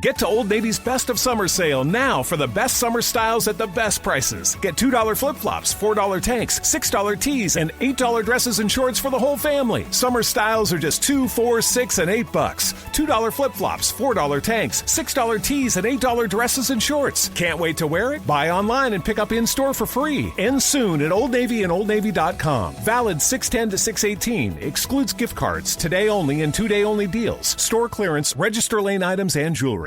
Get to Old Navy's Best of Summer sale now for the best summer styles at the best prices. Get $2 flip-flops, $4 tanks, $6 tees, and $8 dresses and shorts for the whole family. Summer styles are just $2, $4, $6, and $8. $2 flip-flops, $4 tanks, $6 tees, and $8 dresses and shorts. Can't wait to wear it? Buy online and pick up in-store for free. End soon at Old Navy and OldNavy.com. Valid 6/10 to 6/18. Excludes gift cards. Today only and 2-day only deals. Store clearance, register lane items, and jewelry.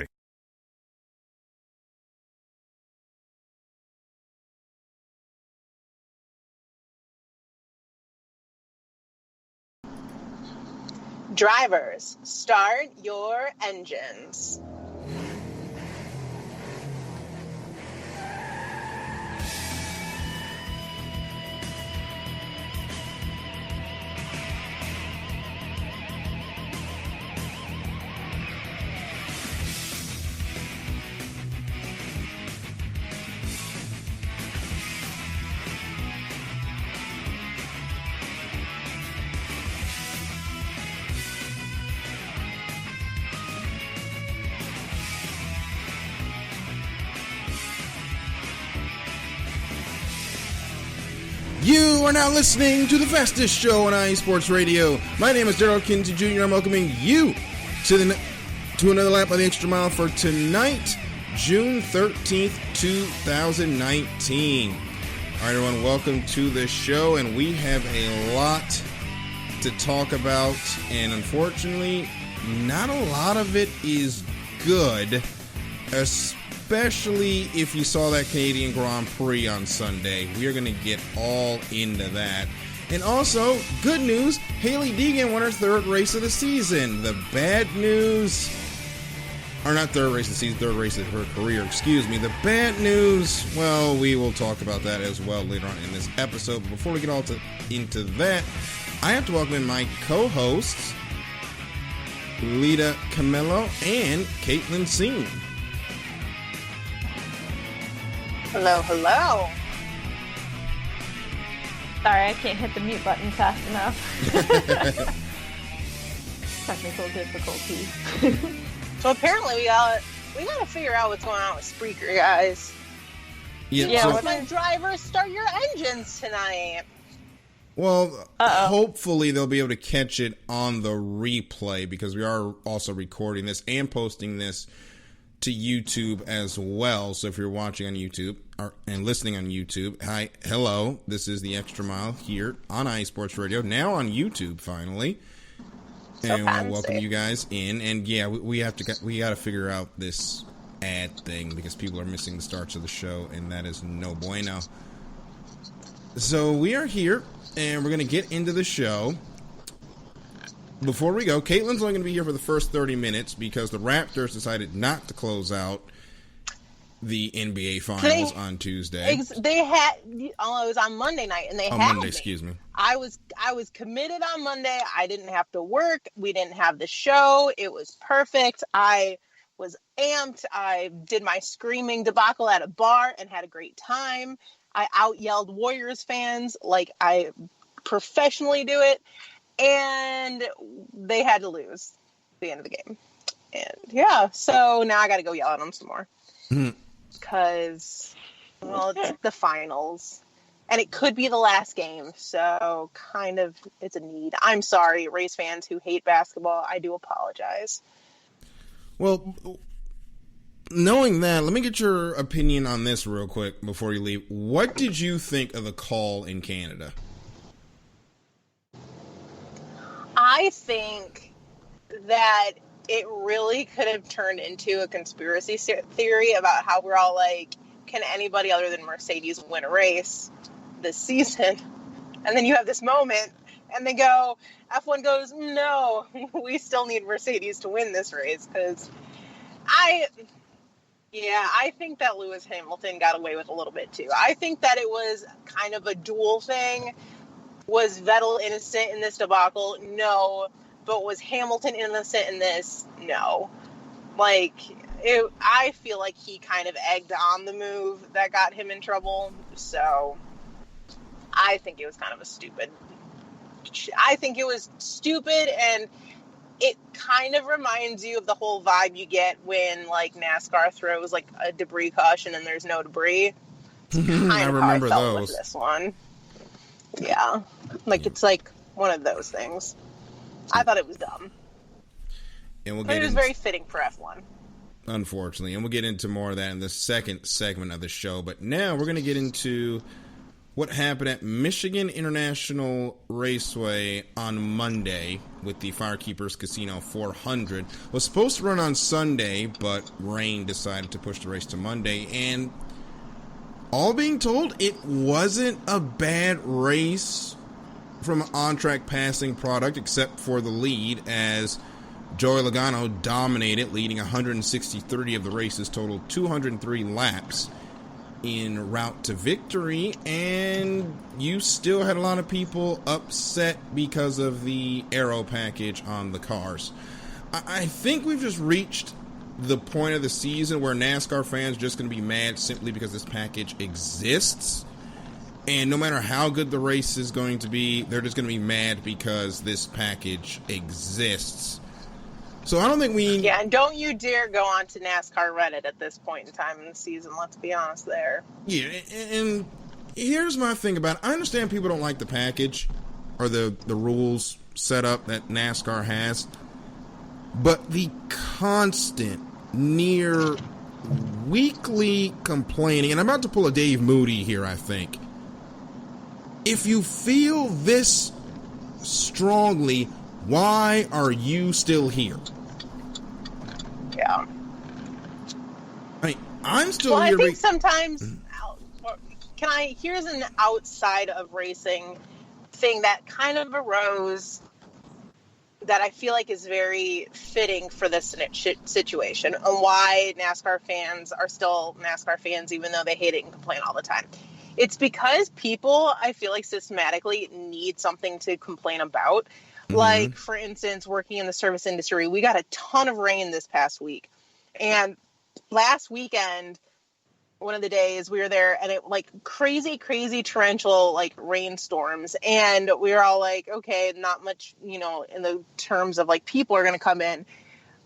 Drivers, start your engines. You are now listening to the fastest show on iSports Radio. My name is Daryl Kinsey Jr. I'm welcoming you to another lap of the Extra Mile for tonight, June 13th, 2019. All right, everyone, welcome to the show, and we have a lot to talk about, and unfortunately, not a lot of it is good, especially if you saw that Canadian Grand Prix on Sunday. We are going to get all into that. And also, good news, Halie Deegan won her third race of the season. The bad news, or not third race of the season, third race of her career, excuse me. The bad news, well, we will talk about that as well later on in this episode. But before we get all into that, I have to welcome in my co-hosts, Lita Camillo and Caitlin Seen. Hello, hello. Sorry, I can't hit the mute button fast enough. Technical difficulties. So apparently we gotta figure out what's going on with Spreaker, guys. Yeah, so my drivers, start your engines tonight. Well, hopefully they'll be able to catch it on the replay, because we are also recording this and posting this to YouTube as well. So if you're watching on YouTube and listening on YouTube, hello, this is the Extra Mile here on iSports Radio, now on YouTube finally. So and we want to welcome you guys in. And yeah, we got to figure out this ad thing, because people are missing the starts of the show, and that is no bueno. So we are here, and we're going to get into the show. Before we go, Caitlin's only going to be here for the first 30 minutes because the Raptors decided not to close out the NBA Finals on Tuesday. They had, it was on Monday night, and they had Monday, me. excuse me. I was committed on Monday. I didn't have to work. We didn't have the show. It was perfect. I was amped. I did my screaming debacle at a bar and had a great time. I out-yelled Warriors fans like I professionally do it. And they had to lose at the end of the game. And yeah, so now I got to go yell at them some more. Because, well, it's the finals. And it could be the last game. So kind of, it's a need. I'm sorry, Rays fans who hate basketball. I do apologize. Well, knowing that, let me get your opinion on this real quick before you leave. What did you think of the call in Canada? I think that it really could have turned into a conspiracy theory about how we're all like, can anybody other than Mercedes win a race this season? And then you have this moment, and they go, F1 goes, no, we still need Mercedes to win this race. Because I think that Lewis Hamilton got away with a little bit too. I think that it was kind of a dual thing. Was Vettel innocent in this debacle? No. But was Hamilton innocent in this? No. I feel like he kind of egged on the move that got him in trouble. So I think it was kind of I think it was stupid, and it kind of reminds you of the whole vibe you get when like NASCAR throws like a debris caution and there's no debris. I remember those. With this one. Yeah. Like it's like one of those things. I thought it was dumb. And we'll but get it was very fitting for F1. Unfortunately. And we'll get into more of that in the second segment of the show. But now we're going to get into what happened at Michigan International Raceway on Monday with the Firekeepers Casino 400. Was supposed to run on Sunday, but rain decided to push the race to Monday. And all being told, it wasn't a bad race from an on-track passing product, except for the lead, as Joey Logano dominated, leading 160-30 of the race's total 203 laps en route to victory, and you still had a lot of people upset because of the aero package on the cars. I think we've just reached the point of the season where NASCAR fans are just going to be mad simply because this package exists. And no matter how good the race is going to be, they're just going to be mad because this package exists. So I don't think we... Yeah, and don't you dare go on to NASCAR Reddit at this point in time in the season, let's be honest there. Yeah, and here's my thing about it. I understand people don't like the package or the rules set up that NASCAR has, but the constant, near weekly complaining, and I'm about to pull a Dave Moody here, I think. If you feel this strongly, why are you still here? Yeah. I'm still here. I think sometimes, here's an outside of racing thing that kind of arose that I feel like is very fitting for this situation and why NASCAR fans are still NASCAR fans, even though they hate it and complain all the time. It's because people, I feel like, systematically need something to complain about. Mm-hmm. Like, for instance, working in the service industry, we got a ton of rain this past week. And last weekend, one of the days we were there, and it like crazy torrential like rainstorms. And we were all like, okay, not much, in the terms of like people are going to come in.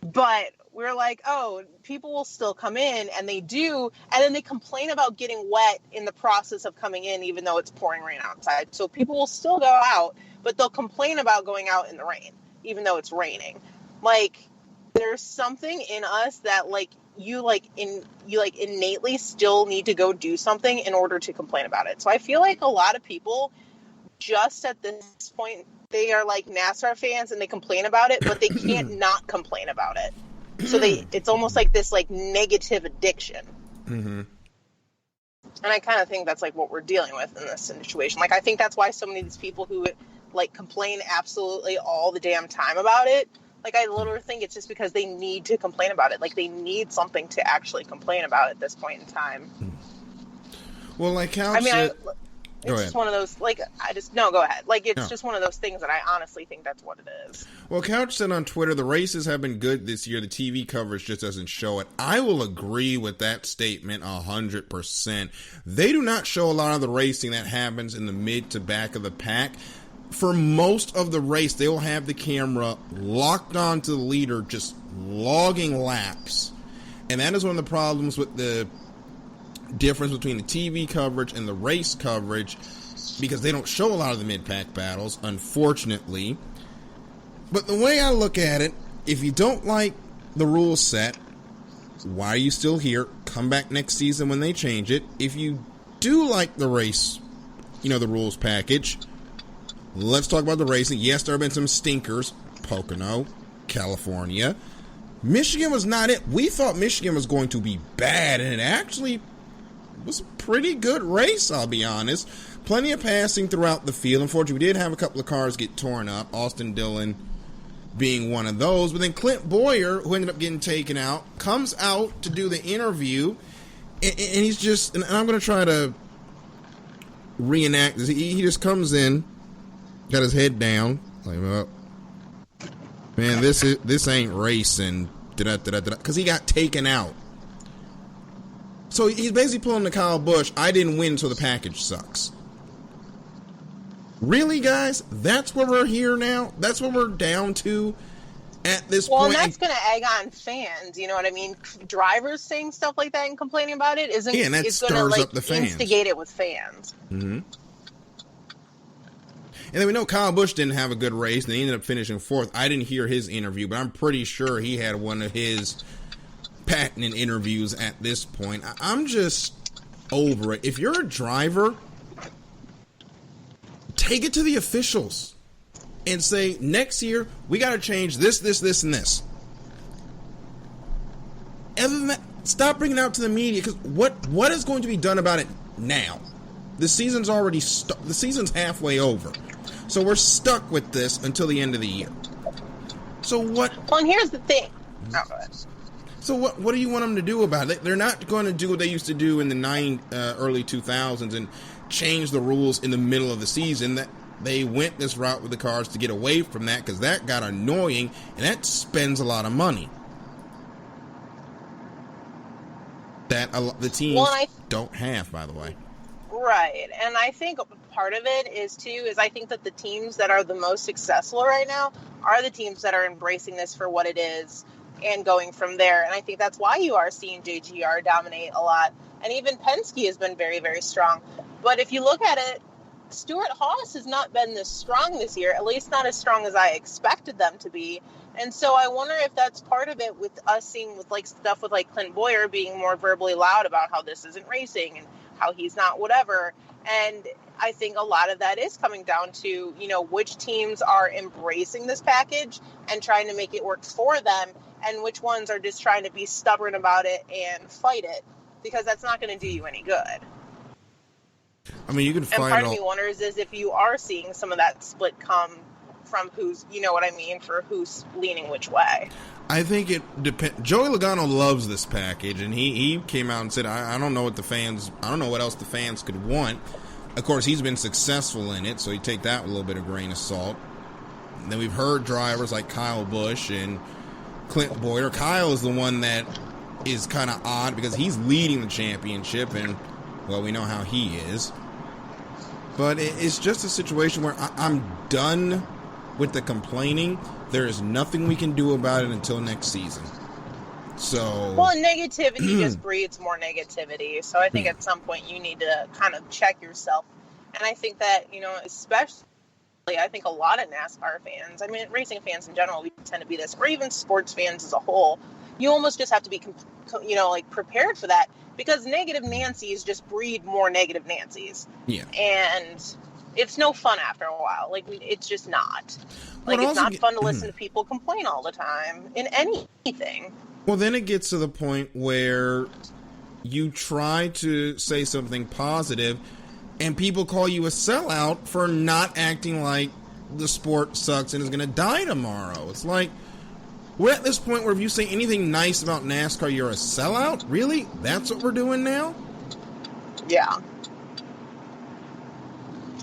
But we're like, oh, people will still come in, and they do, and then they complain about getting wet in the process of coming in, even though it's pouring rain outside. So people will still go out, but they'll complain about going out in the rain, even though it's raining. Like, there's something in us that you innately still need to go do something in order to complain about it. So I feel like a lot of people just at this point, they are like NASCAR fans and they complain about it, but they can't not complain about it. So it's almost like this like negative addiction. Mm-hmm. And I kind of think that's like what we're dealing with in this situation. Like, I think that's why so many of these people who like complain absolutely all the damn time about it, like, I literally think it's just because they need to complain about it. Like, they need something to actually complain about at this point in time. Well, like how it's just one of those, like, go ahead. Like, it's just one of those things that I honestly think that's what it is. Well, Couch said on Twitter, the races have been good this year. The TV coverage just doesn't show it. I will agree with that statement 100%. They do not show a lot of the racing that happens in the mid to back of the pack. For most of the race, they will have the camera locked onto the leader, just logging laps. And that is one of the problems with the difference between the TV coverage and the race coverage, because they don't show a lot of the mid-pack battles, unfortunately. But the way I look at it, if you don't like the rule set, why are you still here? Come back next season when they change it. If you do like the race, the rules package, let's talk about the racing. Yes, there have been some stinkers. Pocono, California. Michigan was not it. We thought Michigan was going to be bad, and it actually was a pretty good race, I'll be honest. Plenty of passing throughout the field. Unfortunately, we did have a couple of cars get torn up, Austin Dillon being one of those. But then Clint Boyer, who ended up getting taken out, comes out to do the interview, and he's just, and I'm going to try to reenact this. He just comes in, got his head down, like, well, man, this ain't racing, because he got taken out. So he's basically pulling the Kyle Busch, I didn't win, so the package sucks. Really, guys? That's where we're here now? That's what we're down to? at this Well, point. and that's going to egg on fans. You know what I mean? Drivers saying stuff like that and complaining about it isn't. Yeah, and that it's going to stirs like up the fans. instigate it with fans. Mm-hmm. And then we know Kyle Busch didn't have a good race, and he ended up finishing 4th. I didn't hear his interview, but I'm pretty sure he had one of his patented interviews at this point. I'm just over it. If you're a driver, take it to the officials and say, next year, we got to change this, and this. Other than that, stop bringing it out to the media, because what is going to be done about it now? The season's already the season's halfway over. So we're stuck with this until the end of the year. So what? Well, and here's the thing. Oh, go ahead. So what do you want them to do about it? They're not going to do what they used to do in the early 2000s and change the rules in the middle of the season. That they went this route with the cars to get away from that, because that got annoying and that spends a lot of money that the teams don't have, by the way. Right. And I think part of it is I think that the teams that are the most successful right now are the teams that are embracing this for what it is and going from there. And I think that's why you are seeing JGR dominate a lot. And even Penske has been very, very strong. But if you look at it, Stewart-Haas has not been this strong this year, at least not as strong as I expected them to be. And so I wonder if that's part of it, with us seeing with like stuff with like Clint Boyer being more verbally loud about how this isn't racing and how he's not whatever. And I think a lot of that is coming down to, you know, which teams are embracing this package and trying to make it work for them, and which ones are just trying to be stubborn about it and fight it, because that's not going to do you any good. I mean, you can find. And part of me wonders is if you are seeing some of that split come from who's, you know what I mean, for who's leaning which way. I think it depends. Joey Logano loves this package, and he came out and said, I don't know what else the fans could want. Of course, he's been successful in it, so you take that with a little bit of grain of salt. And then we've heard drivers like Kyle Busch and Clint Boyer. Kyle is the one that is kind of odd because he's leading the championship, and, well, we know how he is. But it's just a situation where I'm done with the complaining. There is nothing we can do about it until next season. So, well, negativity just breeds more negativity. So I think at some point you need to kind of check yourself. And I think that, you know, especially, I think a lot of NASCAR fans, I mean, racing fans in general, we tend to be this, or even sports fans as a whole, you almost just have to be, you know, like prepared for that, because negative Nancy's just breed more negative Nancy's. Yeah. And it's no fun after a while. Like, it's just not. Like, it's not fun to listen to people complain all the time in anything. Well, then it gets to the point where you try to say something positive and people call you a sellout for not acting like the sport sucks and is going to die tomorrow. It's like, we're at this point where if you say anything nice about NASCAR, you're a sellout? Really? That's what we're doing now? Yeah.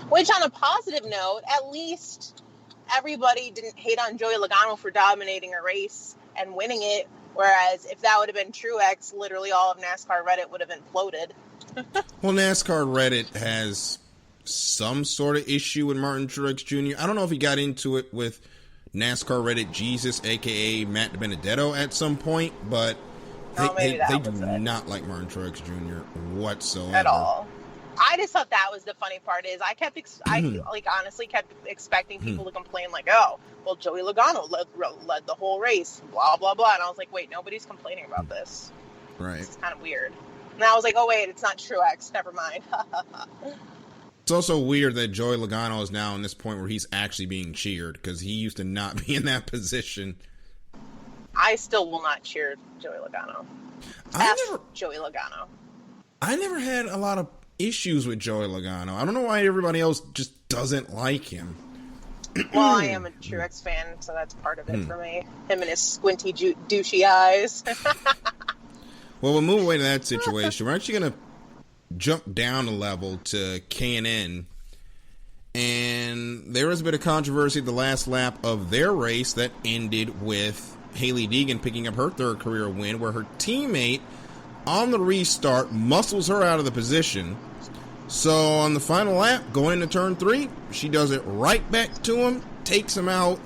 Which, on a positive note, at least everybody didn't hate on Joey Logano for dominating a race and winning it, whereas if that would have been Truex, literally all of NASCAR Reddit would have imploded. Well, NASCAR Reddit has some sort of issue with Martin Truex Jr. I don't know if he got into it with NASCAR Reddit Jesus, a.k.a. Matt DiBenedetto, at some point, but they do not like Martin Truex Jr. whatsoever. At all. I just thought that was the funny part is I honestly kept expecting people to complain like, oh, well, Joey Logano led the whole race, blah, blah, blah. And I was like, wait, nobody's complaining about this. Right. It's kind of weird. And I was like, oh, wait, it's not Truex. Never mind. It's also weird that Joey Logano is now in this point where he's actually being cheered, because he used to not be in that position. I still will not cheer Joey Logano. Joey Logano. I never had a lot of issues with Joey Logano. I don't know why everybody else just doesn't like him. Well, I am a Truex fan, so that's part of it for me. Him and his squinty, douchey eyes. Well, we'll move away to that situation. We're actually going to jump down a level to K&N. And there was a bit of controversy at the last lap of their race that ended with Halie Deegan picking up her third career win, where her teammate on the restart muscles her out of the position. So on the final lap, going into turn 3, she does it right back to him, takes him out,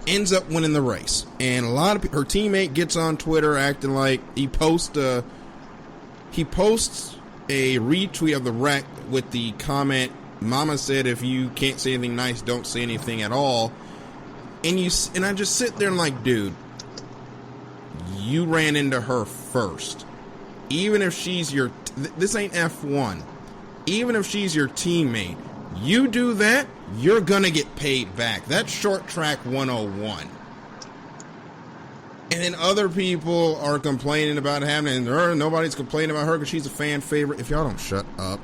ends up winning the race. And a lot of her teammate gets on Twitter acting like he posts a retweet of the wreck with the comment, "Mama said if you can't say anything nice, don't say anything at all." And I just sit there and like, dude, you ran into her first. Even if she's this ain't F1. Even if she's your teammate, you do that, you're gonna get paid back. That's short track 101. And then other people are complaining about it happening, and nobody's complaining about her because she's a fan favorite. If y'all don't shut up.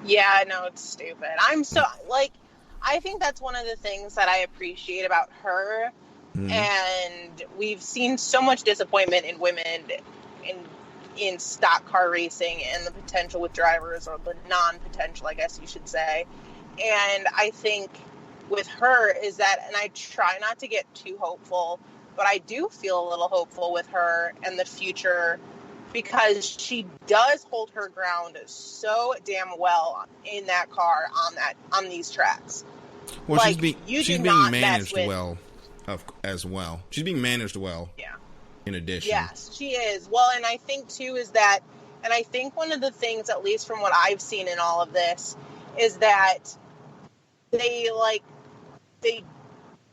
Yeah, no, it's stupid. I think that's one of the things that I appreciate about her. Mm-hmm. And we've seen so much disappointment in women in stock car racing and the potential with drivers, or the non-potential, I guess you should say. And I think with her is that, and I try not to get too hopeful, but I do feel a little hopeful with her and the future, because she does hold her ground so damn well in that car on these tracks. Well, she's being managed well as well. She's being managed well. Yeah. In addition. Yes, she is. Well, and I think too is that, and I think one of the things, at least from what I've seen in all of this, is that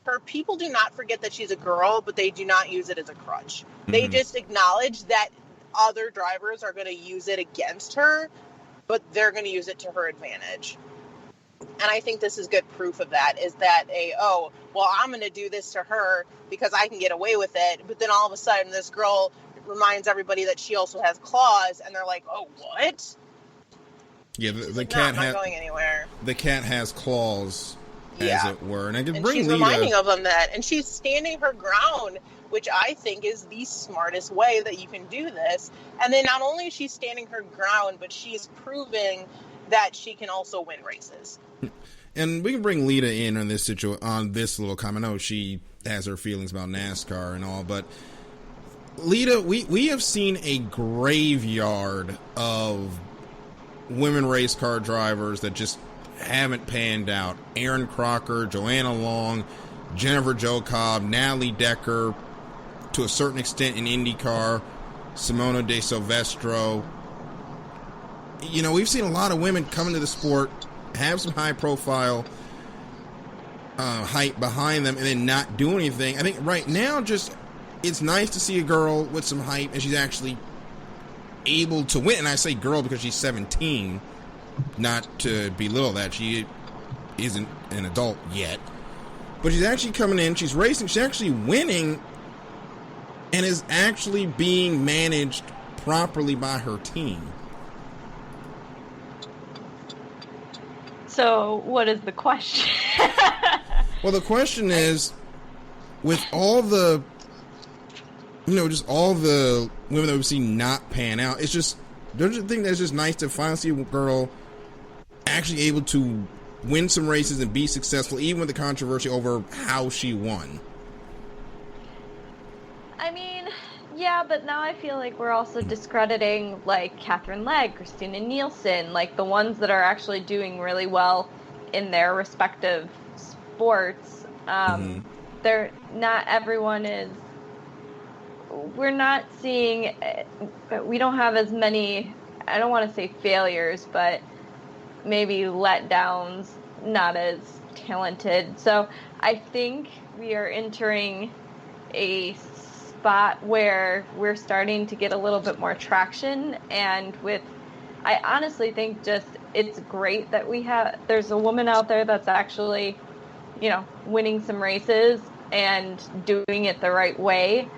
her people do not forget that she's a girl, but they do not use it as a crutch. Mm-hmm. They just acknowledge that other drivers are going to use it against her, but they're going to use it to her advantage. And I think this is good proof of that, is that I'm going to do this to her because I can get away with it. But then all of a sudden this girl reminds everybody that she also has claws, and they're like, oh, what? Yeah, the cat not going anywhere. The cat has claws, as it were. And I could bring she's Lita. Reminding of them that. And she's standing her ground, which I think is the smartest way that you can do this. And then not only is she standing her ground, but she's proving that she can also win races. And we can bring Lita in on this little comment. I know she has her feelings about NASCAR and all, but Lita, we have seen a graveyard of women race car drivers that just haven't panned out. Aaron Crocker, Joanna Long, Jennifer Jo Cobb, Natalie Decker, to a certain extent in IndyCar, Simona De Silvestro. You know, we've seen a lot of women come into the sport, have some high-profile hype behind them, and then not do anything. I think right now, it's nice to see a girl with some hype, and she's actually able to win. And I say girl because she's 17, not to belittle that. She isn't an adult yet. But she's actually coming in, she's racing, she's actually winning, and is actually being managed properly by her team. So, what is the question? Well, the question is, with all the, just all the women that we've seen not pan out, don't you think that's just nice to finally see a girl actually able to win some races and be successful, even with the controversy over how she won? I mean, yeah, but now I feel like we're also discrediting, like, Catherine Legg, Christina Nielsen, like, the ones that are actually doing really well in their respective sports. They're not everyone is. We're not seeing. We don't have as many. I don't want to say failures, but maybe letdowns. Not as talented. So I think we are entering a spot where we're starting to get a little bit more traction, and I honestly think it's great that there's a woman out there that's actually, winning some races and doing it the right way.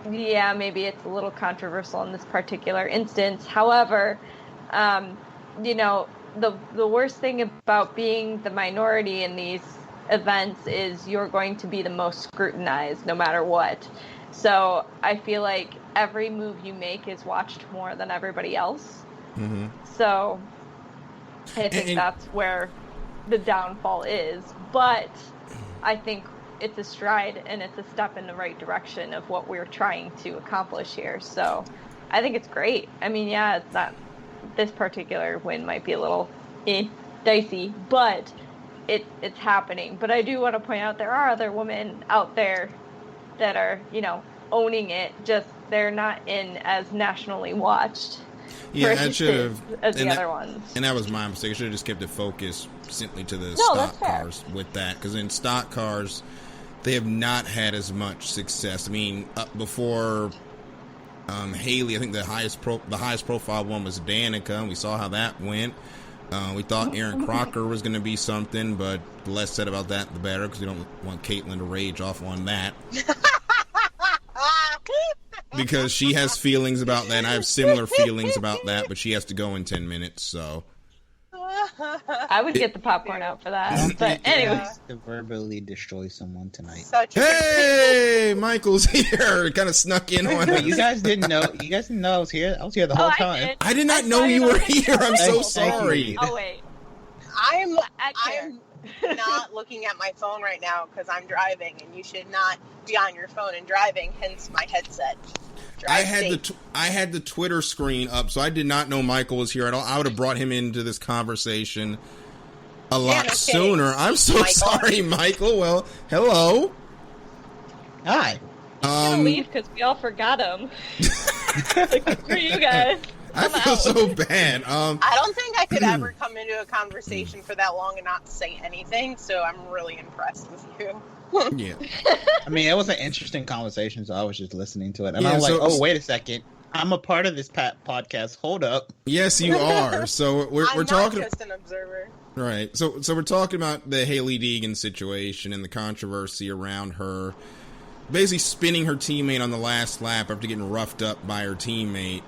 Yeah, maybe it's a little controversial in this particular instance. However, the worst thing about being the minority in these events is you're going to be the most scrutinized no matter what. So I feel like every move you make is watched more than everybody else. Mm-hmm. So I think that's where the downfall is. But I think it's a stride and it's a step in the right direction of what we're trying to accomplish here. So I think it's great. I mean, yeah, it's not, this particular win might be a little dicey, but it's happening. But I do want to point out there are other women out there that are, owning it, just they're not in as nationally watched. Yeah, I should have. As the other ones. And that was my mistake. I should have just kept it focused simply to the stock cars with that. Because in stock cars, they have not had as much success. I mean, before Halie, I think the highest profile one was Danica, and we saw how that went. We thought Aaron Crocker was going to be something, but the less said about that, the better, because we don't want Caitlin to rage off on that. Because she has feelings about that, and I have similar feelings about that, but she has to go in 10 minutes, so. I would get the popcorn out for that. But anyway. To verbally destroy someone tonight. Hey, Michael's here. Kind of snuck in on us. You guys didn't know. You guys didn't know I was here. I was here the whole time. I did not know you were here. I'm so sorry. Oh wait. I'm not looking at my phone right now because I'm driving, and you should not be on your phone and driving. Hence my headset. I had the Twitter screen up, so I did not know Michael was here at all. I would have brought him into this conversation a lot sooner. I'm so sorry, Michael. Well, hello. Hi. He's gonna leave because we all forgot him. Screw you guys. I feel so bad. I don't think I could ever come into a conversation for that long and not say anything, so I'm really impressed with you. Yeah. I mean, it was an interesting conversation, so I was just listening to it. And I was like, oh, wait a second. I'm a part of this podcast. Hold up. Yes, you are. So we're talking. I'm not just an observer. Right. So we're talking about the Halie Deegan situation and the controversy around her basically spinning her teammate on the last lap after getting roughed up by her teammate.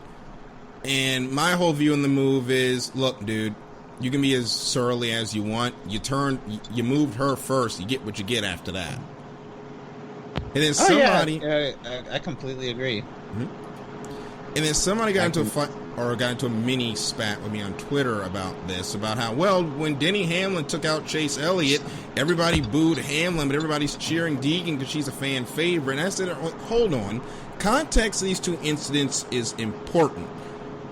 And my whole view in the move is, look, dude, you can be as surly as you want. You moved her first. You get what you get after that. And then somebody... I completely agree. Mm-hmm. And then somebody got into a fight, or got into a mini spat with me on Twitter about this, about how, well, when Denny Hamlin took out Chase Elliott, everybody booed Hamlin, but everybody's cheering Deegan because she's a fan favorite. And I said, hold on. Context of these two incidents is important.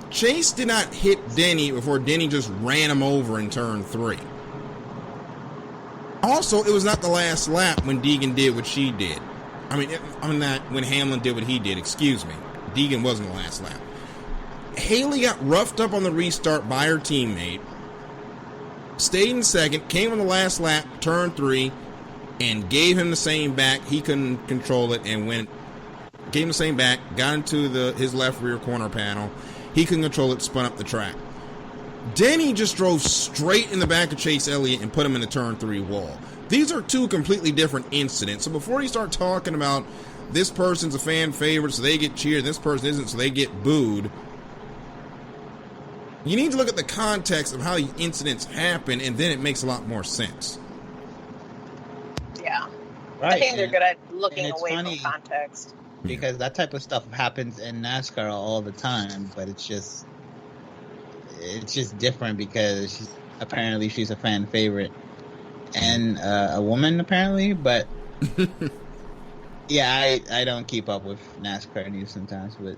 Chase did not hit Denny before Denny just ran him over in turn 3. Also, it was not the last lap when Deegan did what she did. When Hamlin did what he did, excuse me. Deegan wasn't the last lap. Halie got roughed up on the restart by her teammate, stayed in second, came on the last lap, turn 3, and gave him the same back. He couldn't control it and gave him the same back, got into his left rear corner panel. He couldn't control it, spun up the track. Denny just drove straight in the back of Chase Elliott and put him in the turn 3 wall. These are two completely different incidents. So before you start talking about this person's a fan favorite, so they get cheered, this person isn't, so they get booed, you need to look at the context of how the incidents happen, and then it makes a lot more sense. Yeah. Right. I think they're good at looking away from context. Because that type of stuff happens in NASCAR all the time, but it's just different because apparently she's a fan favorite and a woman apparently, but yeah, I don't keep up with NASCAR news sometimes, but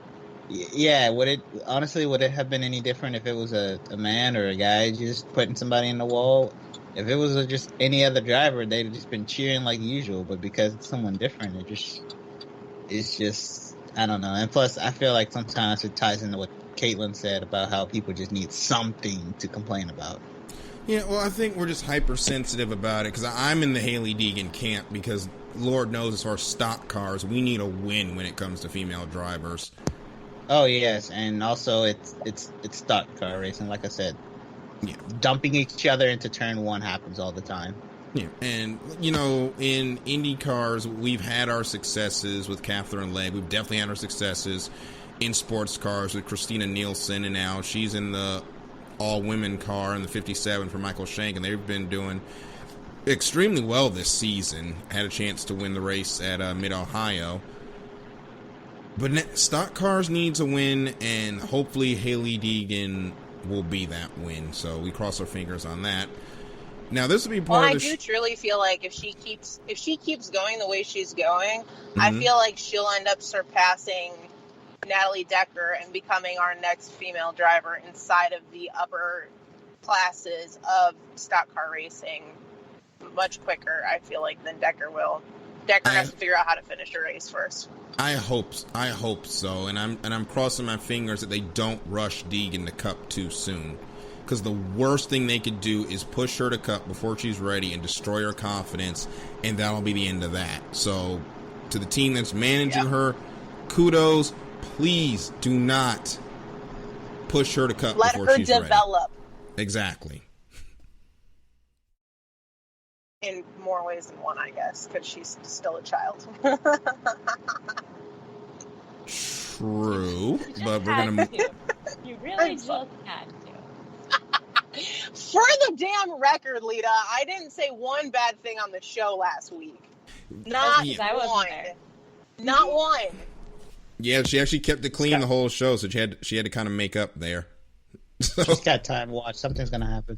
yeah, would it have been any different if it was a man or a guy just putting somebody in the wall? If it was just any other driver, they'd have just been cheering like usual, but because it's someone different, it's just, I don't know. And plus, I feel like sometimes it ties into what Caitlin said about how people just need something to complain about. Yeah, well, I think we're just hypersensitive about it because I'm in the Halie Deegan camp because Lord knows as far as stock cars, we need a win when it comes to female drivers. Oh, yes, and also it's stock car racing, like I said. Yeah. Dumping each other into turn 1 happens all the time. Yeah, and, in Indy cars, we've had our successes with Catherine Legg. We've definitely had our successes in sports cars with Christina Nielsen, and now she's in the all-women car in the 57 for Michael Shank, and they've been doing extremely well this season. Had a chance to win the race at Mid-Ohio. But stock cars needs a win, and hopefully Halie Deegan will be that win. So we cross our fingers on that. Now this will be part of the... I do truly feel like if she keeps going the way she's going, I feel like she'll end up surpassing Natalie Decker and becoming our next female driver inside of the upper classes of stock car racing much quicker, I feel like, than Decker will. Decker has to figure out how to finish a race first. I hope so, and I'm crossing my fingers that they don't rush Deegan to Cup too soon, because the worst thing they could do is push her to Cup before she's ready and destroy her confidence, and that'll be the end of that. So, to the team that's managing her, kudos. Please do not push her to Cup before she's ready. Let her develop. Exactly. In more ways than one, I guess, because she's still a child. True, but we're gonna. You really just had to. For the damn record, Lita, I didn't say one bad thing on the show last week. Not I wasn't one. there. Not one. Yeah, she actually kept it clean the whole show, so she had to kind of make up there. So. She's got time to watch. Something's gonna happen.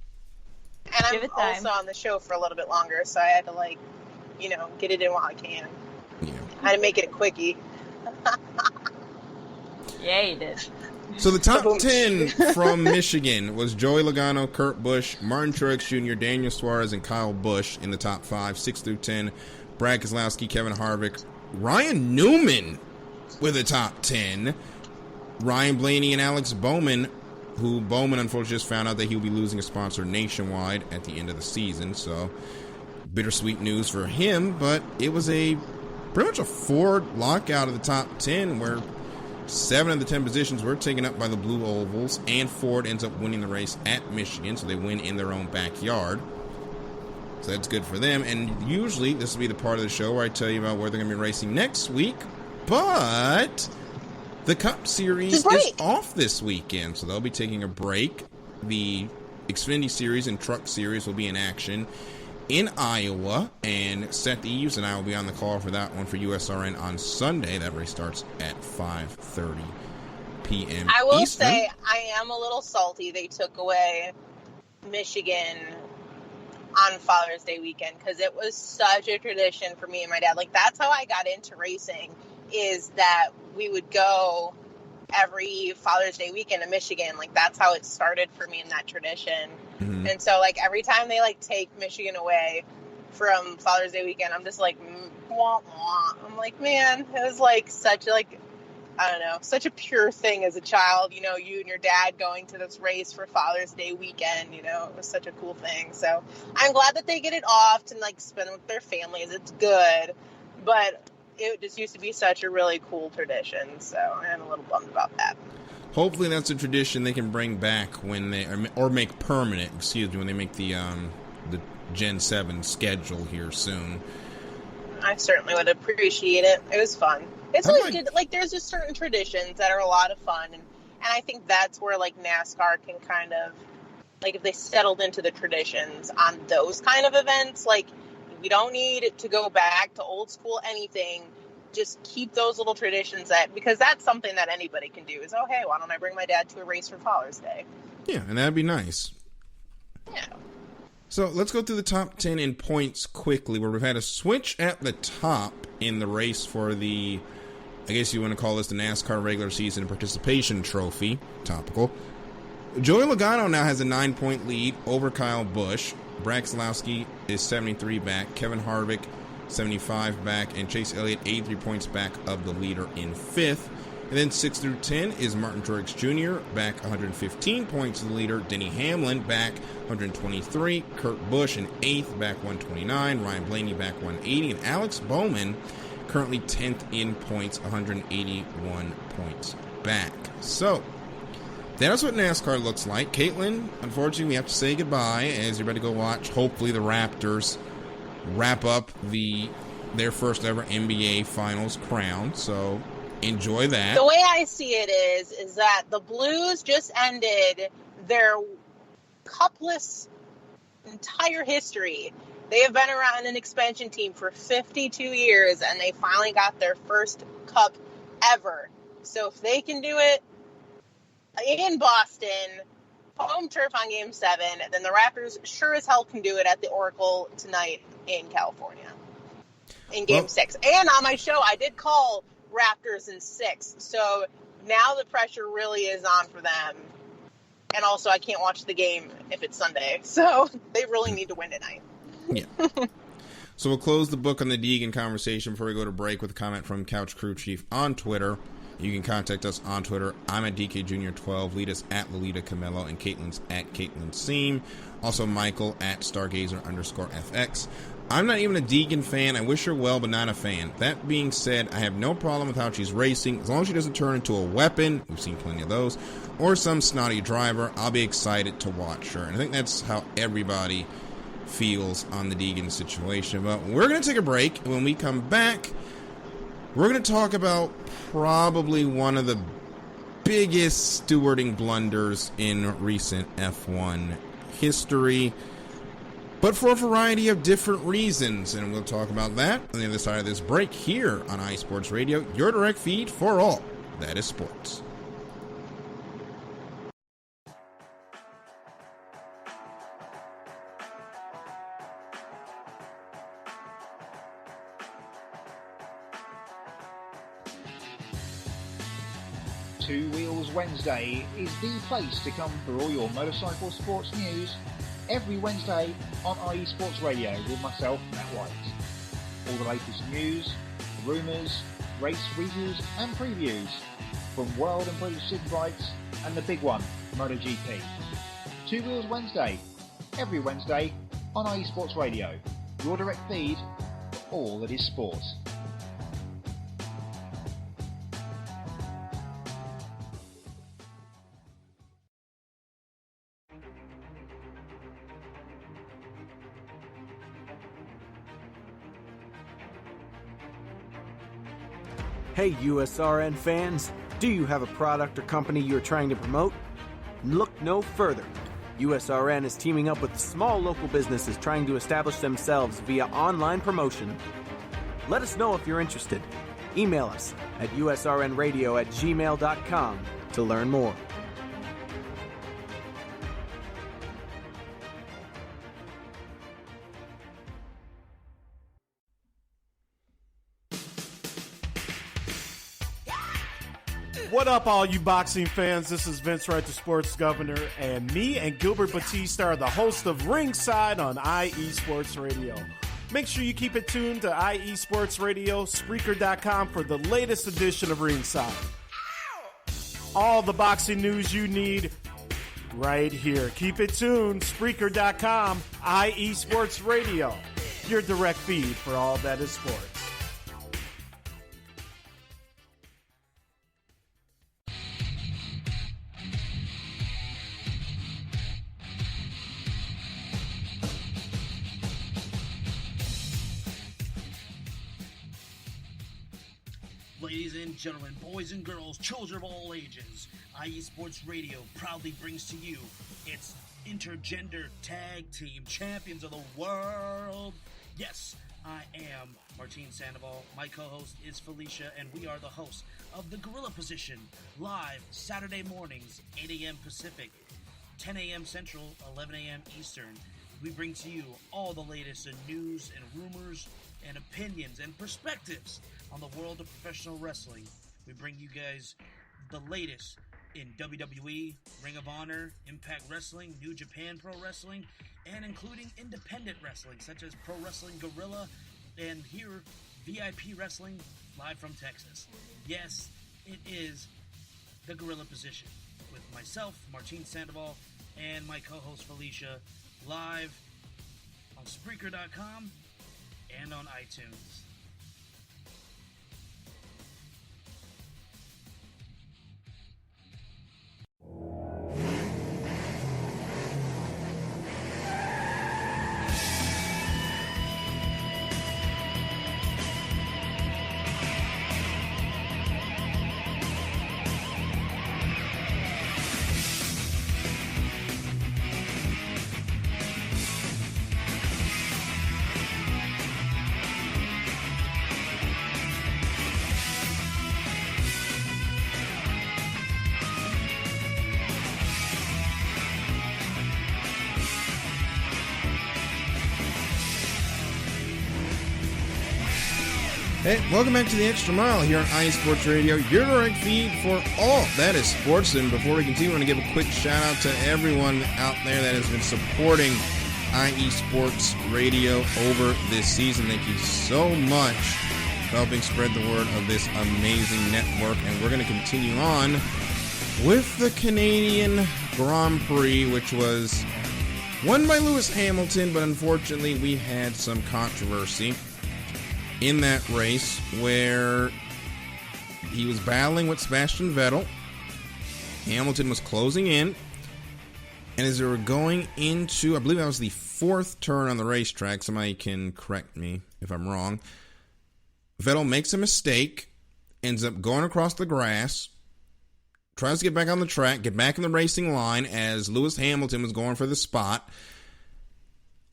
And I'm also on the show for a little bit longer, so I had to, get it in while I can. Yeah. I had to make it a quickie. Yeah, you did. So the top 10 from Michigan was Joey Logano, Kurt Busch, Martin Truex Jr., Daniel Suarez, and Kyle Busch in the top 5. 6 through 10, Brad Keselowski, Kevin Harvick, Ryan Newman with the top 10, Ryan Blaney and Alex Bowman, who Bowman unfortunately just found out that he'll be losing a sponsor nationwide at the end of the season. So bittersweet news for him, but it was pretty much a Ford lockout of the top 10 where 7 of the 10 positions were taken up by the Blue Ovals, and Ford ends up winning the race at Michigan, so they win in their own backyard. So that's good for them. And usually this will be the part of the show where I tell you about where they're going to be racing next week, but the Cup Series is off this weekend, so they'll be taking a break. The Xfinity Series and Truck Series will be in action in Iowa, and Seth Eves and I will be on the call for that one for USRN on Sunday. That race starts at 5:30 p.m. I will Eastern. say I am a little salty they took away Michigan on Father's Day weekend, because it was such a tradition for me and my dad. Like, that's how I got into racing, is that we would go every Father's Day weekend in Michigan. Like, that's how it started for me in that tradition. Mm-hmm. And so, like, every time they, take Michigan away from Father's Day weekend, I'm just like, wah, wah. I'm like, man, it was, such, I don't know, such a pure thing as a child, you and your dad going to this race for Father's Day weekend, it was such a cool thing. So I'm glad that they get it off to, spend with their families. It's good. But it just used to be such a really cool tradition, so I'm a little bummed about that. Hopefully that's a tradition they can bring back when they, or make permanent, when they make the Gen 7 schedule here soon. I certainly would appreciate it. It was fun. It's always good. There's just certain traditions that are a lot of fun, and I think that's where, NASCAR can kind of, if they settled into the traditions on those kind of events, we don't need to go back to old school anything. Just keep those little traditions because that's something that anybody can do is, oh, hey, why don't I bring my dad to a race for Father's Day? Yeah, and that'd be nice. Yeah. So let's go through the top 10 in points quickly, where we've had a switch at the top in the race for the, I guess you want to call this the NASCAR regular season participation trophy. Topical. Joey Logano now has a 9-point lead over Kyle Busch. Brad Keselowski is 73 back. Kevin Harvick 75 back, and Chase Elliott 83 points back of the leader in 5th. And then 6 through 10 is Martin Truex Jr. back 115 points to the leader. Denny Hamlin back 123. Kurt Busch in 8th, back 129. Ryan Blaney back 180. And Alex Bowman currently 10th in points, 181 points back. So that's what NASCAR looks like. Caitlin, unfortunately, we have to say goodbye as you're about to go watch, hopefully, the Raptors wrap up their first ever NBA Finals crown. So enjoy that. The way I see it is that the Blues just ended their cupless entire history. They have been around an expansion team for 52 years, and they finally got their first cup ever. So if they can do it in Boston, home turf on Game 7, then the Raptors sure as hell can do it at the Oracle tonight in California in Game 6. And on my show, I did call Raptors in 6. So now the pressure really is on for them. And also, I can't watch the game if it's Sunday. So they really need to win tonight. Yeah. So we'll close the book on the Deegan conversation before we go to break with a comment from Couch Crew Chief on Twitter. You can contact us on Twitter. I'm at DKJunior12. Lead us at Lolita Camelo, and Caitlin's at Caitlin Seam. Also Michael at Stargazer_FX. I'm not even a Deegan fan. I wish her well, but not a fan. That being said, I have no problem with how she's racing. As long as she doesn't turn into a weapon, we've seen plenty of those, or some snotty driver, I'll be excited to watch her. And I think that's how everybody feels on the Deegan situation. But we're going to take a break. And when we come back, we're going to talk about probably one of the biggest stewarding blunders in recent F1 history, but for a variety of different reasons. And we'll talk about that on the other side of this break here on iSports Radio, your direct feed for all that is sports. Two Wheels Wednesday is the place to come for all your motorcycle sports news every Wednesday on IE Sports Radio with myself, Matt White. All the latest news, rumours, race reviews and previews from World and British Superbikes and the big one, MotoGP. Two Wheels Wednesday, every Wednesday on IE Sports Radio, your direct feed for all that is sports. Hey USRN fans, do you have a product or company you're trying to promote? Look no further. USRN is teaming up with small local businesses trying to establish themselves via online promotion. Let us know if you're interested. Email us at usrnradio@gmail.com to learn more. What up, all you boxing fans? This is Vince Wright, the sports governor, and me and Gilbert Batista are the host of Ringside on IE Sports Radio. Make sure you keep it tuned to IE Sports Radio, Spreaker.com for the latest edition of Ringside. All the boxing news you need right here. Keep it tuned, Spreaker.com, IE Sports Radio, your direct feed for all that is sports. Ladies and gentlemen, boys and girls, children of all ages, IE Sports Radio proudly brings to you its intergender tag team champions of the world. Yes, I am Martin Sandoval. My co-host is Felicia, and we are the hosts of The Gorilla Position, live Saturday mornings, 8 a.m. Pacific, 10 a.m. Central, 11 a.m. Eastern. We bring to you all the latest in news and rumors and opinions and perspectives on the world of professional wrestling. We bring you guys the latest in WWE, Ring of Honor, Impact Wrestling, New Japan Pro Wrestling, and including independent wrestling such as Pro Wrestling Guerrilla and here VIP Wrestling live from Texas. Yes, it is the Gorilla Position with myself, Martin Sandoval, and my co-host Felicia, live on Spreaker.com and on iTunes. Hey, welcome back to the Extra Mile here on IE Sports Radio, your direct feed for all that is sports. And before we continue, I want to give a quick shout out to everyone out there that has been supporting IE Sports Radio over this season. Thank you so much for helping spread the word of this amazing network. And we're going to continue on with the Canadian Grand Prix, which was won by Lewis Hamilton, but unfortunately we had some controversy in that race where he was battling with Sebastian Vettel. Hamilton was closing in, and as they were going into, I believe that was the fourth turn on the racetrack, somebody can correct me if I'm wrong, Vettel makes a mistake, ends up going across the grass, tries to get back on the track, get back in the racing line as Lewis Hamilton was going for the spot.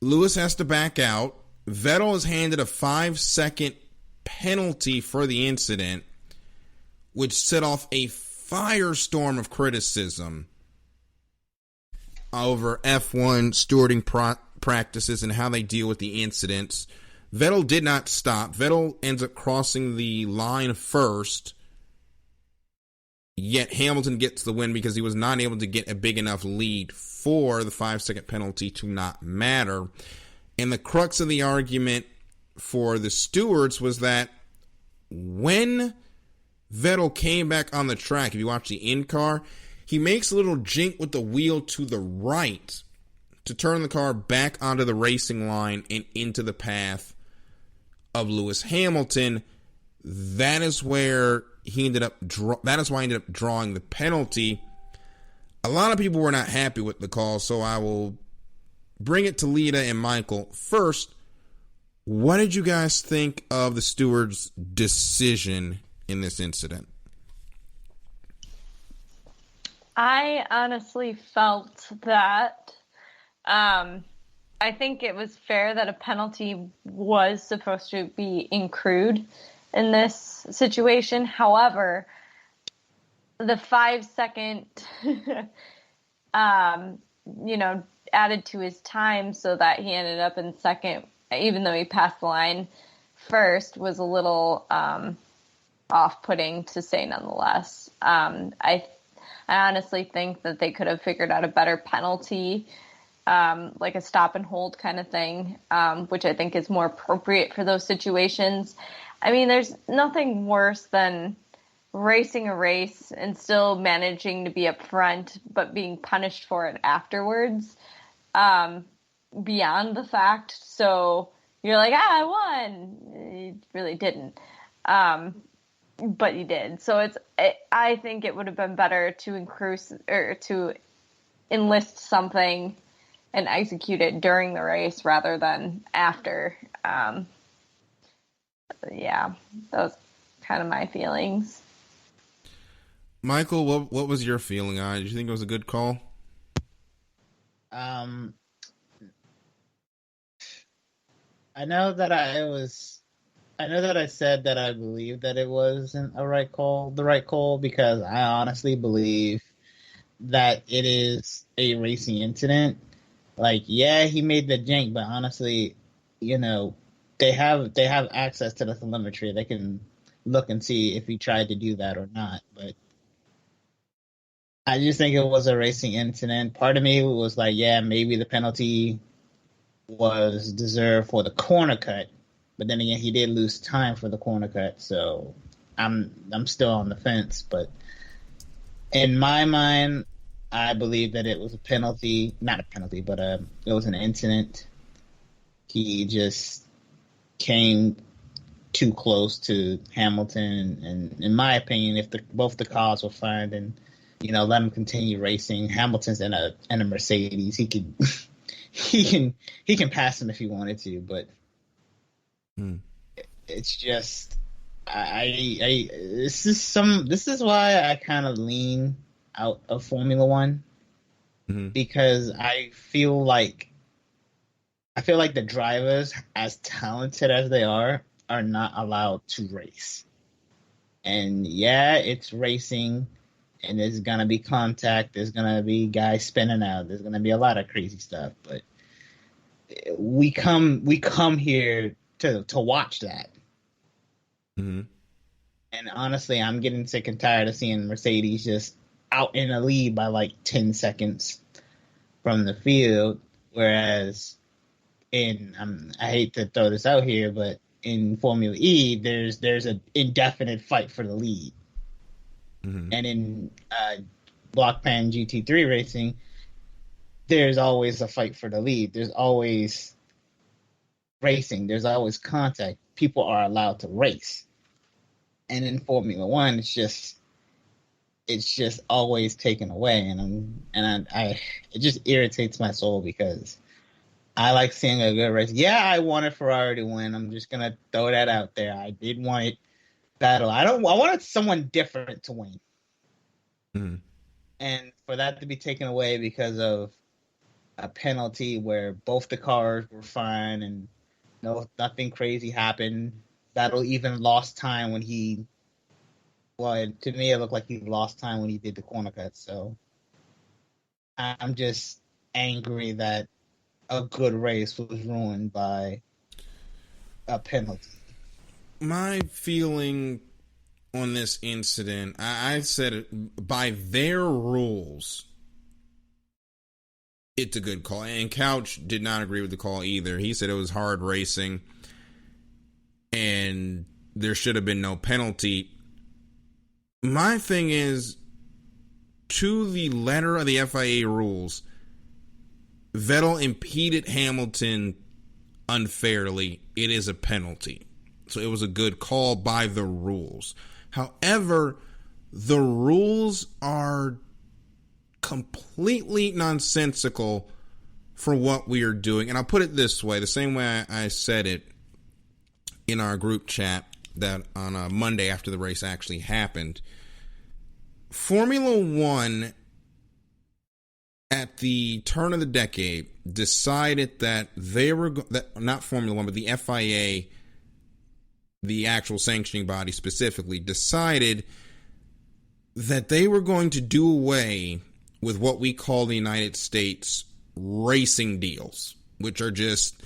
Lewis has to back out. Vettel is handed a 5-second penalty for the incident, which set off a firestorm of criticism over F1 stewarding practices and how they deal with the incidents. Vettel did not stop. Vettel ends up crossing the line first, yet Hamilton gets the win because he was not able to get a big enough lead for the 5-second penalty to not matter. And the crux of the argument for the stewards was that when Vettel came back on the track, if you watch the in-car, he makes a little jink with the wheel to the right to turn the car back onto the racing line and into the path of Lewis Hamilton. That is where he ended up. That is why he ended up drawing the penalty. A lot of people were not happy with the call, so I will bring it to Lita and Michael. First, what did you guys think of the steward's decision in this incident? I honestly felt that I think it was fair that a penalty was supposed to be accrued in this situation. However, the 5-second, added to his time so that he ended up in second, even though he passed the line first, was a little off-putting, to say nonetheless. I honestly think that they could have figured out a better penalty, like a stop and hold kind of thing, which I think is more appropriate for those situations. I mean, there's nothing worse than racing a race and still managing to be up front, but being punished for it afterwards, beyond the fact. So you're like, I won. You really didn't. But you did. So I think it would have been better to increase or to enlist something and execute it during the race rather than after. Yeah, that was kind of my feelings. Michael, what was your feeling on it? Did you think it was a good call? I know that I said that I believe that it wasn't the right call, because I honestly believe that it is a racing incident. Like, yeah, he made the jank, but honestly, they have access to the telemetry. They can look and see if he tried to do that or not. But I just think it was a racing incident. Part of me was like, yeah, maybe the penalty was deserved for the corner cut, but then again, he did lose time for the corner cut, so I'm still on the fence. But in my mind, I believe that it was a penalty, not a penalty, but it was an incident. He just came too close to Hamilton, and in my opinion, if both the cars were fine, then let him continue racing. Hamilton's in a Mercedes. He could he can pass him if he wanted to, but it's just this is why I kind of lean out of Formula One, because I feel like the drivers, as talented as they are not allowed to race. And yeah, it's racing, and there's gonna be contact. There's gonna be guys spinning out. There's gonna be a lot of crazy stuff. But we come here to watch that. Mm-hmm. And honestly, I'm getting sick and tired of seeing Mercedes just out in the lead by like 10 seconds from the field. Whereas I hate to throw this out here, but in Formula E, there's an indefinite fight for the lead. Mm-hmm. And in Block Pan GT3 racing, there's always a fight for the lead. There's always racing. There's always contact. People are allowed to race. And in Formula One, it's just always taken away, and it just irritates my soul because I like seeing a good race. Yeah, I wanted Ferrari to win. I'm just gonna throw that out there. I did want it battle. I wanted someone different to win, and for that to be taken away because of a penalty where both the cars were fine and nothing crazy happened. Battle even lost time when he. Well, to me, it looked like he lost time when he did the corner cut. So I'm just angry that a good race was ruined by a penalty. My feeling on this incident, I said it, by their rules, it's a good call. And Couch did not agree with the call either. He said it was hard racing and there should have been no penalty. My thing is, to the letter of the FIA rules, Vettel impeded Hamilton unfairly. It is a penalty. So it was a good call by the rules. However, the rules are completely nonsensical for what we are doing. And I'll put it this way, the same way I said it in our group chat that on a Monday after the race actually happened. Formula One at the turn of the decade decided that not Formula One, but the FIA, the actual sanctioning body specifically, decided that they were going to do away with what we call the United States racing deals, which are just